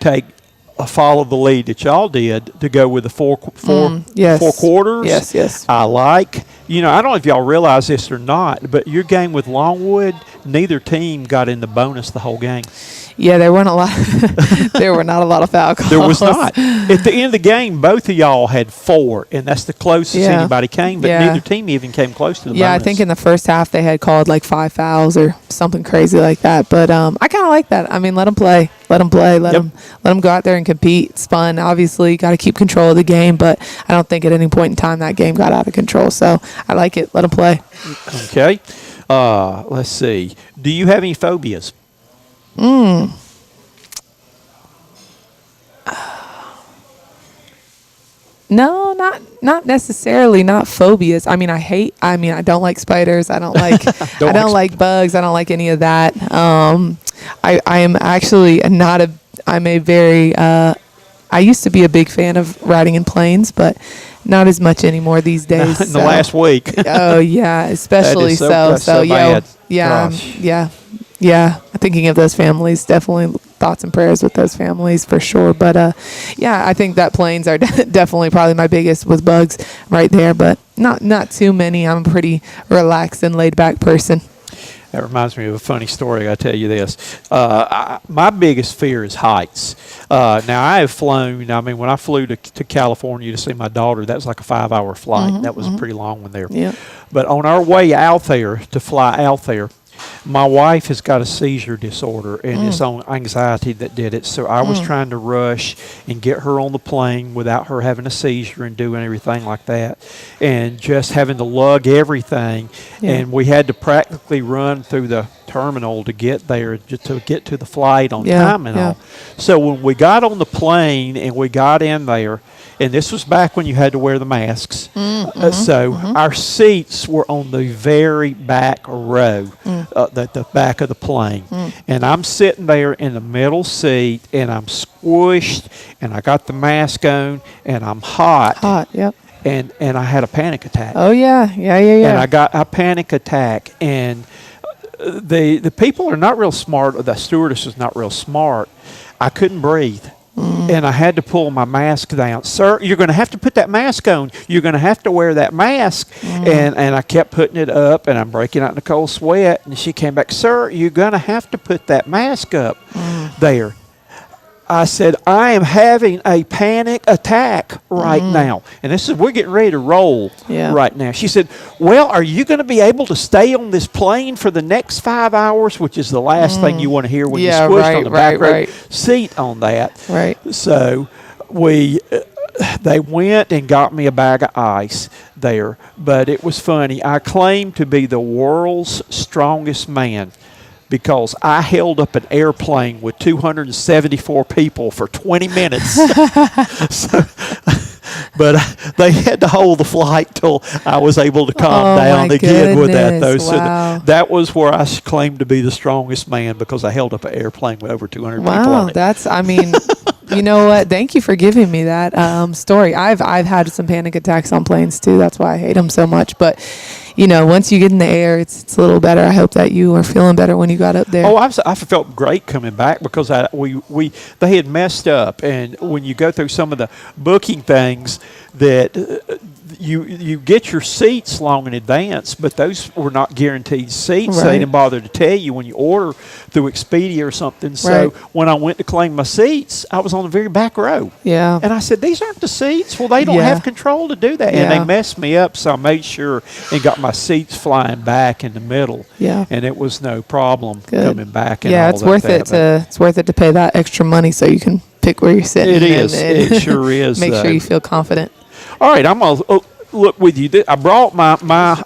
follow the lead that y'all did to go with the four quarters. Yes. I like, I don't know if y'all realize this or not, but your game with Longwood, neither team got in the bonus the whole game. Yeah, there weren't a lot. There were not a lot of foul calls. There was not. At the end of the game, both of y'all had 4, and that's the closest anybody came. But neither team even came close to the bonus. I think in the first half they had called 5 fouls or something crazy like that. But I kind of like that. I mean, let them play. Let them go out there and compete. It's fun. Obviously, got to keep control of the game. But I don't think at any point in time that game got out of control. So I like it. Let them play. Okay. Let's see. Do you have any phobias? No, not necessarily. Not phobias. I mean, I don't like spiders. I don't like I don't like bugs. I don't like any of that. I am actually not a. I'm a very. I used to be a big fan of riding in planes, but not as much anymore these days. In the last week. Oh yeah, especially so bad. Yeah. Thinking of those families, definitely thoughts and prayers with those families for sure. But I think that planes are definitely probably my biggest with bugs right there, but not too many. I'm a pretty relaxed and laid back person. That reminds me of a funny story. I tell you this. My biggest fear is heights. Now, I have flown. I mean, when I flew to California to see my daughter, that was like a 5-hour flight. That was a pretty long one there. Yeah. But on our way out there to fly out there, my wife has got a seizure disorder, and it's on anxiety that did it. So I was trying to rush and get her on the plane without her having a seizure and doing everything like that, and just having to lug everything. Yeah. And we had to practically run through the terminal to get there, just to get to the flight on time and all. So when we got on the plane and we got in there, and this was back when you had to wear the masks. Our seats were on the very back row, the back of the plane. And I'm sitting there in the middle seat, and I'm squished, and I got the mask on, and I'm hot. Yep. And I had a panic attack. Oh, yeah. And I got a panic attack, and the people are not real smart. The stewardess is not real smart. I couldn't breathe. And I had to pull my mask down. Sir, you're going to have to put that mask on. You're going to have to wear that mask. And I kept putting it up, and I'm breaking out in a cold sweat. And she came back, sir, you're going to have to put that mask up there. I said, I am having a panic attack right now. And this is, we're getting ready to roll right now. She said, well, are you going to be able to stay on this plane for the next 5 hours, which is the last thing you want to hear when you're squished on the back row seat on that. Right. So they went and got me a bag of ice there. But it was funny. I claimed to be the world's strongest man, because I held up an airplane with 274 people for 20 minutes. So But they had to hold the flight till I was able to calm Oh, down my again with that, though. goodness. So Wow. that was where I claimed to be the strongest man because I held up an airplane with over 200 people Wow, on it. that's. I mean, you know what? Thank you for giving me that story. I've had some panic attacks on planes too. That's why I hate them so much. But once you get in the air, it's a little better. I hope that you are feeling better when you got up there. Oh, I felt great coming back because they had messed up, and when you go through some of the booking things that you get your seats long in advance, but those were not guaranteed seats. Right. They didn't bother to tell you when you order through Expedia or something. So Right. when I went to claim my seats, I was on the very back row. Yeah. And I said, these aren't the seats. Well, they don't Yeah. have control to do that. And Yeah. they messed me up, so I made sure and got my seats flying back in the middle. Yeah. And it was no problem Good. coming back. And Yeah, all it's that, worth it it's worth it to pay that extra money so you can pick where you're sitting. It is. and It sure is. Make sure you feel confident. All right, I'm going to look with you. I brought my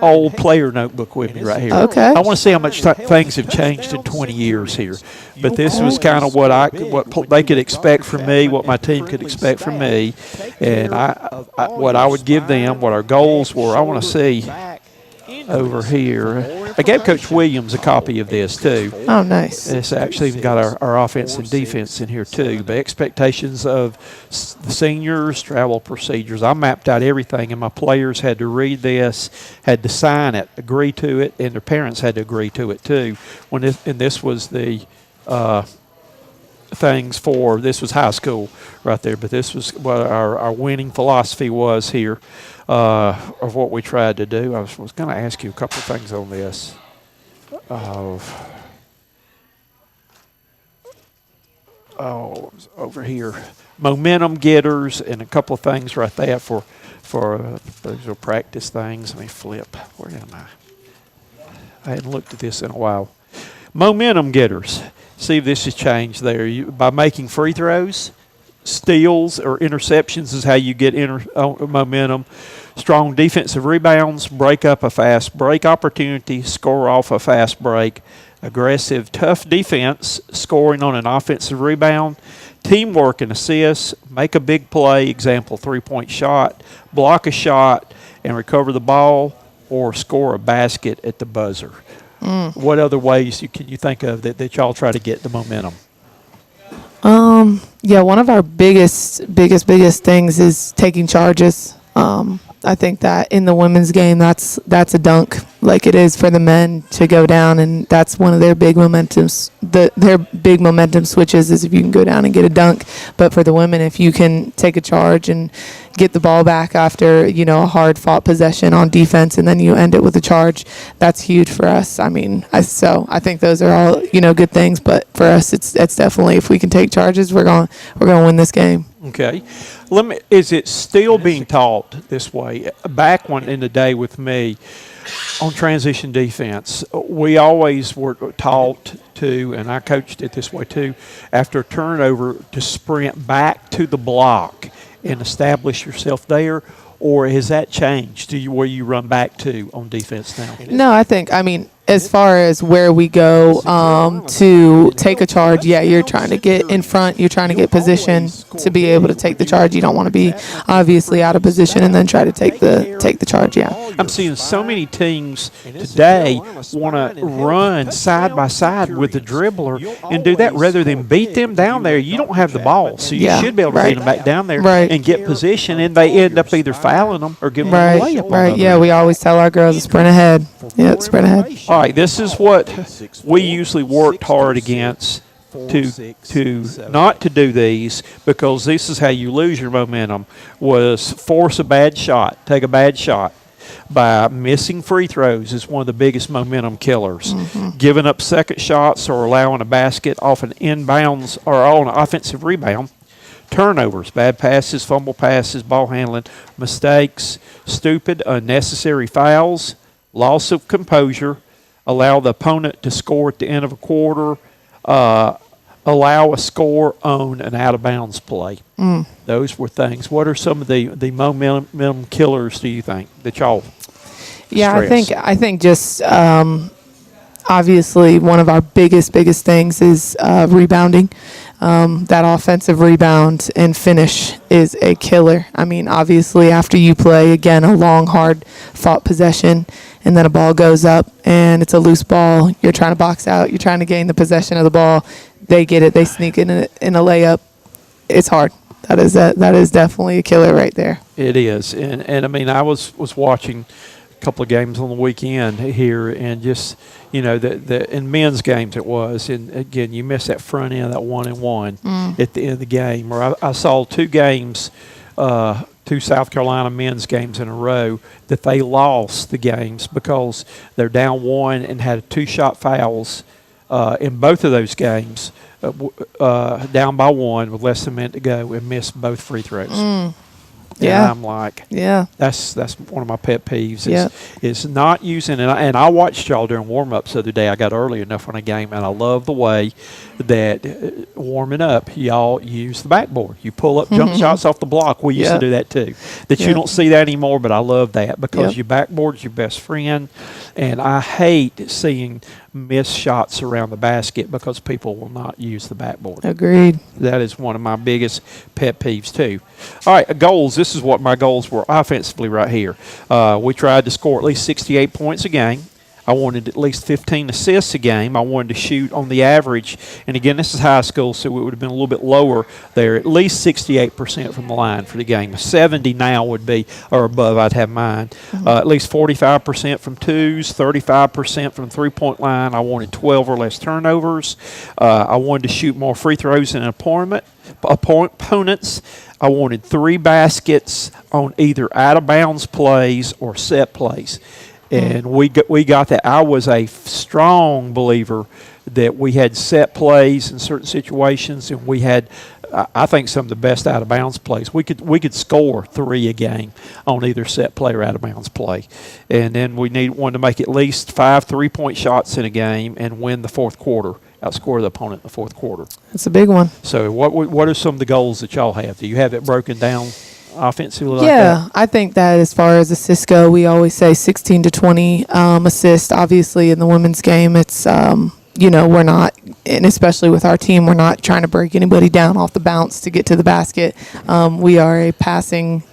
old player notebook with me right here. Okay. I want to see how much things have changed in 20 years here. But this was kind of what they could expect from me, what my team could expect from me, and what I would give them, what our goals were. I want to see over here. I gave Coach Williams a copy of this too. Oh, nice. It's actually even got our offense and defense in here too. The expectations of the seniors, travel procedures. I mapped out everything, and my players had to read this, had to sign it, agree to it, and their parents had to agree to it too. And this was the things for, this was high school right there, but this was what our winning philosophy was here of what we tried to do. I was going to ask you a couple of things on this. Over here, momentum getters and a couple of things right there for those are practice things. Let me flip. Where am I? I hadn't looked at this in a while. Momentum getters. See if this has changed there. By making free throws, steals, or interceptions is how you get momentum. Strong defensive rebounds, break up a fast break opportunity, score off a fast break. Aggressive, tough defense, scoring on an offensive rebound. Teamwork and assists, make a big play, example, three-point shot, block a shot, and recover the ball, or score a basket at the buzzer. What other ways can you think of that y'all try to get the momentum? Yeah, one of our biggest things is taking charges. I think that in the women's game, that's a dunk, like it is for the men to go down, and that's one of their big momentums. Their big momentum switches is if you can go down and get a dunk. But for the women, if you can take a charge and get the ball back after a hard fought possession on defense, and then you end it with a charge, that's huge for us. I mean, I think those are all good things. But for us, it's definitely, if we can take charges, we're going to win this game. Okay. Is it still being taught this way? Back in the day with me on transition defense, we always were taught to, and I coached it this way too, after a turnover to sprint back to the block and establish yourself there, or has that changed to where you run back to on defense now? No, I mean, as far as where we go to take a charge, yeah, you're trying to get in front. You're trying to get position to be able to take the charge. You don't want to be obviously out of position and then try to take the charge. Yeah. I'm seeing so many teams today want to run side by side with the dribbler and do that rather than beat them down there. You don't have the ball, so you should be able to beat them back down there and get position, and they end up either fouling them or giving them a layup. Right. Yeah, we always tell our girls to sprint ahead. Yeah, sprint ahead. All right, this is what we usually worked hard against to not to do these, because this is how you lose your momentum, was force a bad shot, take a bad shot. By missing free throws is one of the biggest momentum killers. Giving up second shots or allowing a basket off an inbounds or on an offensive rebound. Turnovers, bad passes, fumble passes, ball handling, mistakes, stupid, unnecessary fouls, loss of composure, allow the opponent to score at the end of a quarter, allow a score on an out-of-bounds play. Those were things. What are some of the momentum killers, do you think, that y'all stress? I think just obviously one of our biggest things is rebounding. that offensive rebound and finish is a killer. I mean, obviously, after you play, again, a long, hard-fought possession, and then a ball goes up, and it's a loose ball. You're trying to box out. You're trying to gain the possession of the ball. They get it. They sneak in a layup. It's hard. That is definitely a killer right there. It is. And I mean, I was watching a couple of games on the weekend here, and just, you know, the in men's games it was, and again, you miss that front end, that 1-and-1 at the end of the game. Or I saw two games, two South Carolina men's games in a row that they lost the games because they're down one and had 2 shot fouls in both of those games, down by 1 with less than a minute to go, and missed both free throws. Yeah. And I'm like, Yeah. that's one of my pet peeves is, Yeah. is not using, and I watched y'all during warm-ups the other day. I got early enough on a game, and I love the way that warming up, y'all use the backboard. You pull up jump shots off the block. We used to do that too. That you don't see that anymore, but I love that because your backboard's your best friend, and I hate seeing missed shots around the basket because people will not use the backboard. Agreed. That is one of my biggest pet peeves too. All right, goals. This is what my goals were offensively right here. We tried to score at least 68 points a game. I wanted at least 15 assists a game. I wanted to shoot on the average, and again, this is high school, so it would have been a little bit lower there, at least 68% from the line for the game. 70 now would be, or above, I'd have mine. At least 45% from twos, 35% from three-point line. I wanted 12 or less turnovers. I wanted to shoot more free throws than opponents. I wanted 3 baskets on either out-of-bounds plays or set plays. And we got that. I was a strong believer that we had set plays in certain situations, and we had, I think, some of the best out of bounds plays. We could score 3 a game on either set play or out of bounds play, and then we wanted to make at least 5 3-point shots in a game and win the fourth quarter, outscore the opponent in the fourth quarter. That's a big one. So what are some of the goals that y'all have? Do you have it broken down offensively? Yeah, like that? I think that as far as assists go, we always say 16 to 20 assists. Obviously, in the women's game, it's we're not, and especially with our team, we're not trying to break anybody down off the bounce to get to the basket. We are a passing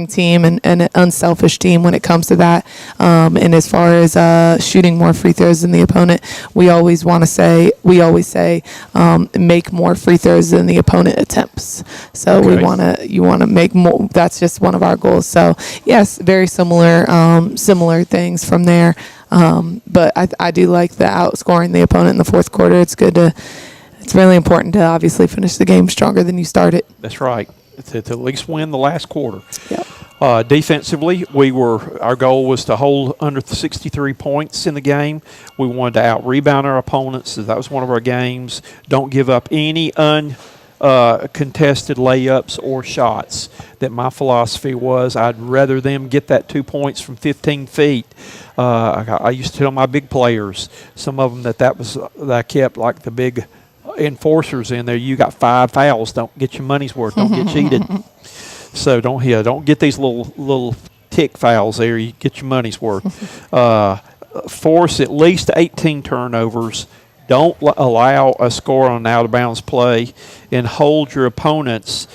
team and an unselfish team when it comes to that. And as far as shooting more free throws than the opponent, we always say make more free throws than the opponent attempts. So you want to make more. That's just one of our goals. So yes, very similar things from there. But I do like the outscoring the opponent in the fourth quarter. It's really important to obviously finish the game stronger than you started. That's right. To at least win the last quarter. Yep. Defensively, our goal was to hold under 63 points in the game. We wanted to out-rebound our opponents. So that was one of our games. Don't give up any contested layups or shots. That my philosophy was I'd rather them get that 2 points from 15 feet. I used to tell my big players, some of them that I kept like the big enforcers in there. You got 5 fouls. Don't get your money's worth. Don't get cheated. So don't get these little tick fouls there. You get your money's worth. Force at least 18 turnovers. Don't allow a score on an out-of-bounds play, and hold your opponents.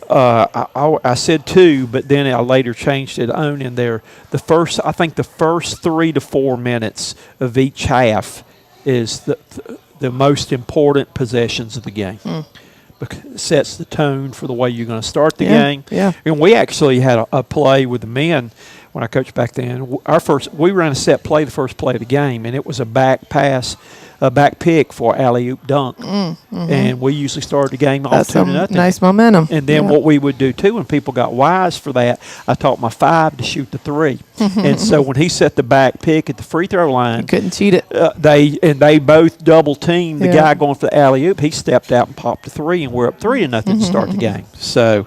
I said 2, but then I later changed it on in there. I think the first 3 to 4 minutes of each half is the most important possessions of the game. Because it sets the tone for the way you're going to start the game. Yeah. And we actually had a play with the men when I coached back then. We ran a set play the first play of the game, and it was a back pick for alley-oop dunk. And we usually started the game off 2-0. Nice momentum. And then what we would do, too, when people got wise for that, I taught my 5 to shoot the 3. And so when he set the back pick at the free throw line, you couldn't cheat it. They both double-teamed the guy going for the alley-oop. He stepped out and popped a 3, and we're up 3-0 to start the game. So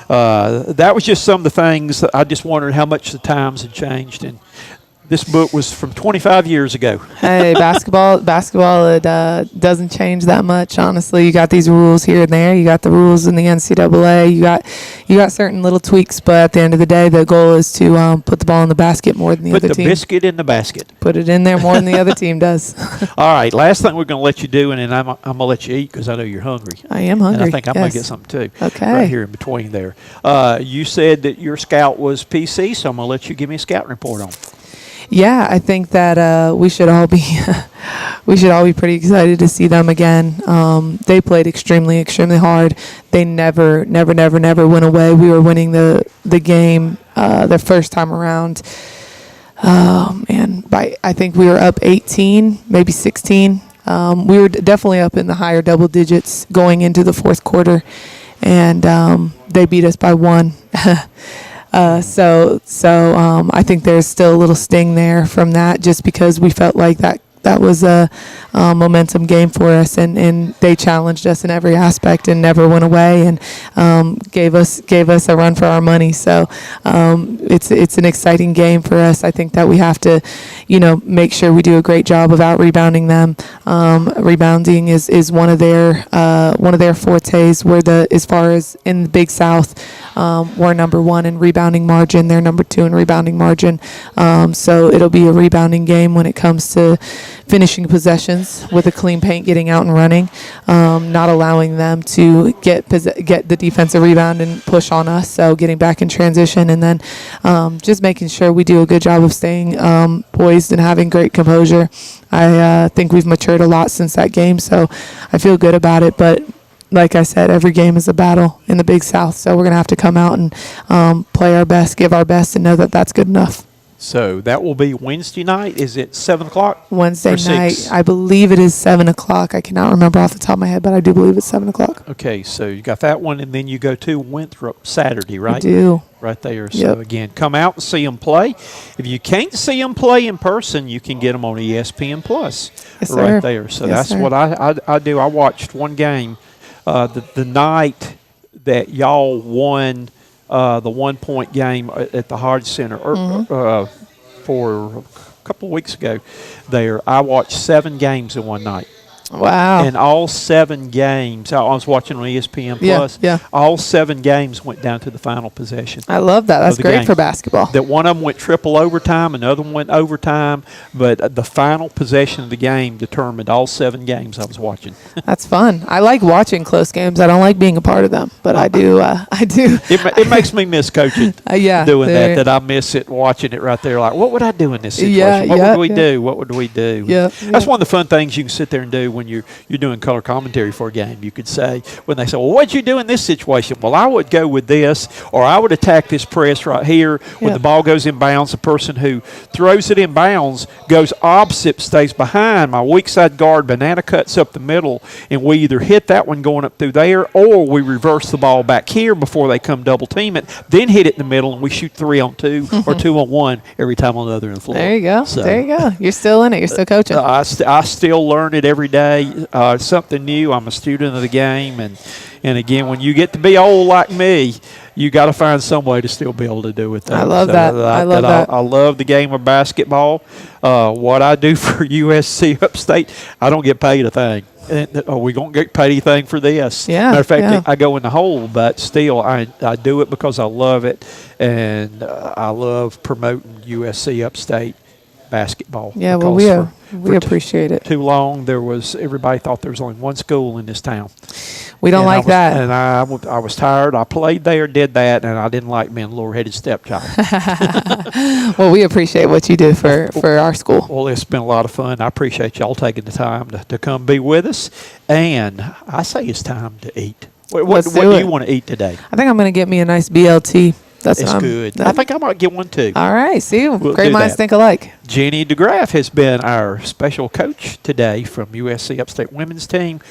that was just some of the things that I just wondered how much the times had changed. And This book was from 25 years ago. Hey, basketball, it doesn't change that much. Honestly, you got these rules here and there. You got the rules in the NCAA. You got certain little tweaks, but at the end of the day, the goal is to put the ball in the basket more than the other team. Put the biscuit in the basket. Put it in there more than the other team does. All right, last thing we're going to let you do, and then I'm going to let you eat because I know you're hungry. I am hungry. And I think I'm going to get something too. Okay. Right here in between there. You said that your scout was PC, so I'm going to let you give me a scouting report on it. Yeah, I think that we should all be pretty excited to see them again. They played extremely hard. They never went away. We were winning the game the first time around. I think we were up 18, maybe 16. We were definitely up in the higher double digits going into the fourth quarter, and they beat us by 1. So I think there's still a little sting there from that, just because we felt like that was a momentum game for us, and they challenged us in every aspect and never went away, and gave us a run for our money. So it's an exciting game for us. I think that we have to, make sure we do a great job of out rebounding them. Rebounding is one of their fortes. As far as in the Big South, we're number 1 in rebounding margin. They're number 2 in rebounding margin. So it'll be a rebounding game when it comes to finishing possessions with a clean paint, getting out and running, not allowing them to get the defensive rebound and push on us. So getting back in transition, and then just making sure we do a good job of staying poised and having great composure. I think we've matured a lot since that game, so I feel good about it. But like I said, every game is a battle in the Big South, so we're going to have to come out and play our best, give our best, and know that that's good enough. So that will be Wednesday night. Is it 7 o'clock? Wednesday night. I believe it is 7 o'clock. I cannot remember off the top of my head, but I do believe it's 7 o'clock. Okay, so you got that one, and then you go to Winthrop Saturday, right? I do. Right there. So, again, come out and see them play. If you can't see them play in person, you can get them on ESPN Plus right there. So that's what I do. I watched one game the night that y'all won the 1-point game at the Hodge Center for a couple of weeks ago there. I watched 7 games in one night. Wow. And all 7 games, I was watching on ESPN Plus. Yeah. All 7 games went down to the final possession. I love that. That's great for basketball. That one of them went triple overtime, another one went overtime, but the final possession of the game determined all 7 games I was watching. That's fun. I like watching close games. I don't like being a part of them, but I do. It makes me miss coaching. Doing that I miss it, watching it right there. Like, what would I do in this situation? What would we do? What would we do? That's one of the fun things you can sit there and do when you're doing color commentary for a game. You could say, when they say, well, what'd you do in this situation? Well, I would go with this, or I would attack this press right here. When the ball goes in bounds, the person who throws it in bounds goes opposite, stays behind. My weak side guard, banana cuts up the middle, and we either hit that one going up through there, or we reverse the ball back here before they come double team it, then hit it in the middle, and we shoot 3-on-2 or 2-on-1 every time on the other end of the floor. There you go. So, there you go. You're still in it. You're still coaching. I still learn it every day. Something new. I'm a student of the game, and again, when you get to be old like me, you got to find some way to still be able to do it. I love that. I love that. I love the game of basketball. What I do for USC Upstate, I don't get paid a thing. We don't get paid anything for this. Yeah. Matter of fact, I go in the hole, but still, I do it because I love it, and I love promoting USC Upstate basketball. Yeah, well, we appreciate it. Too long, everybody thought there was only one school in this town. We don't like that. And I was tired. I played there, did that, and I didn't like being a lower-headed stepchild. Well, we appreciate what you do for our school. Well, it's been a lot of fun. I appreciate y'all taking the time to come be with us. And I say it's time to eat. What do you want to eat today? I think I'm going to get me a nice BLT. It's good. I think I might get one too. All right. See, great minds think alike. Jenny DeGraaf has been our special coach today from USC Upstate Women's Team.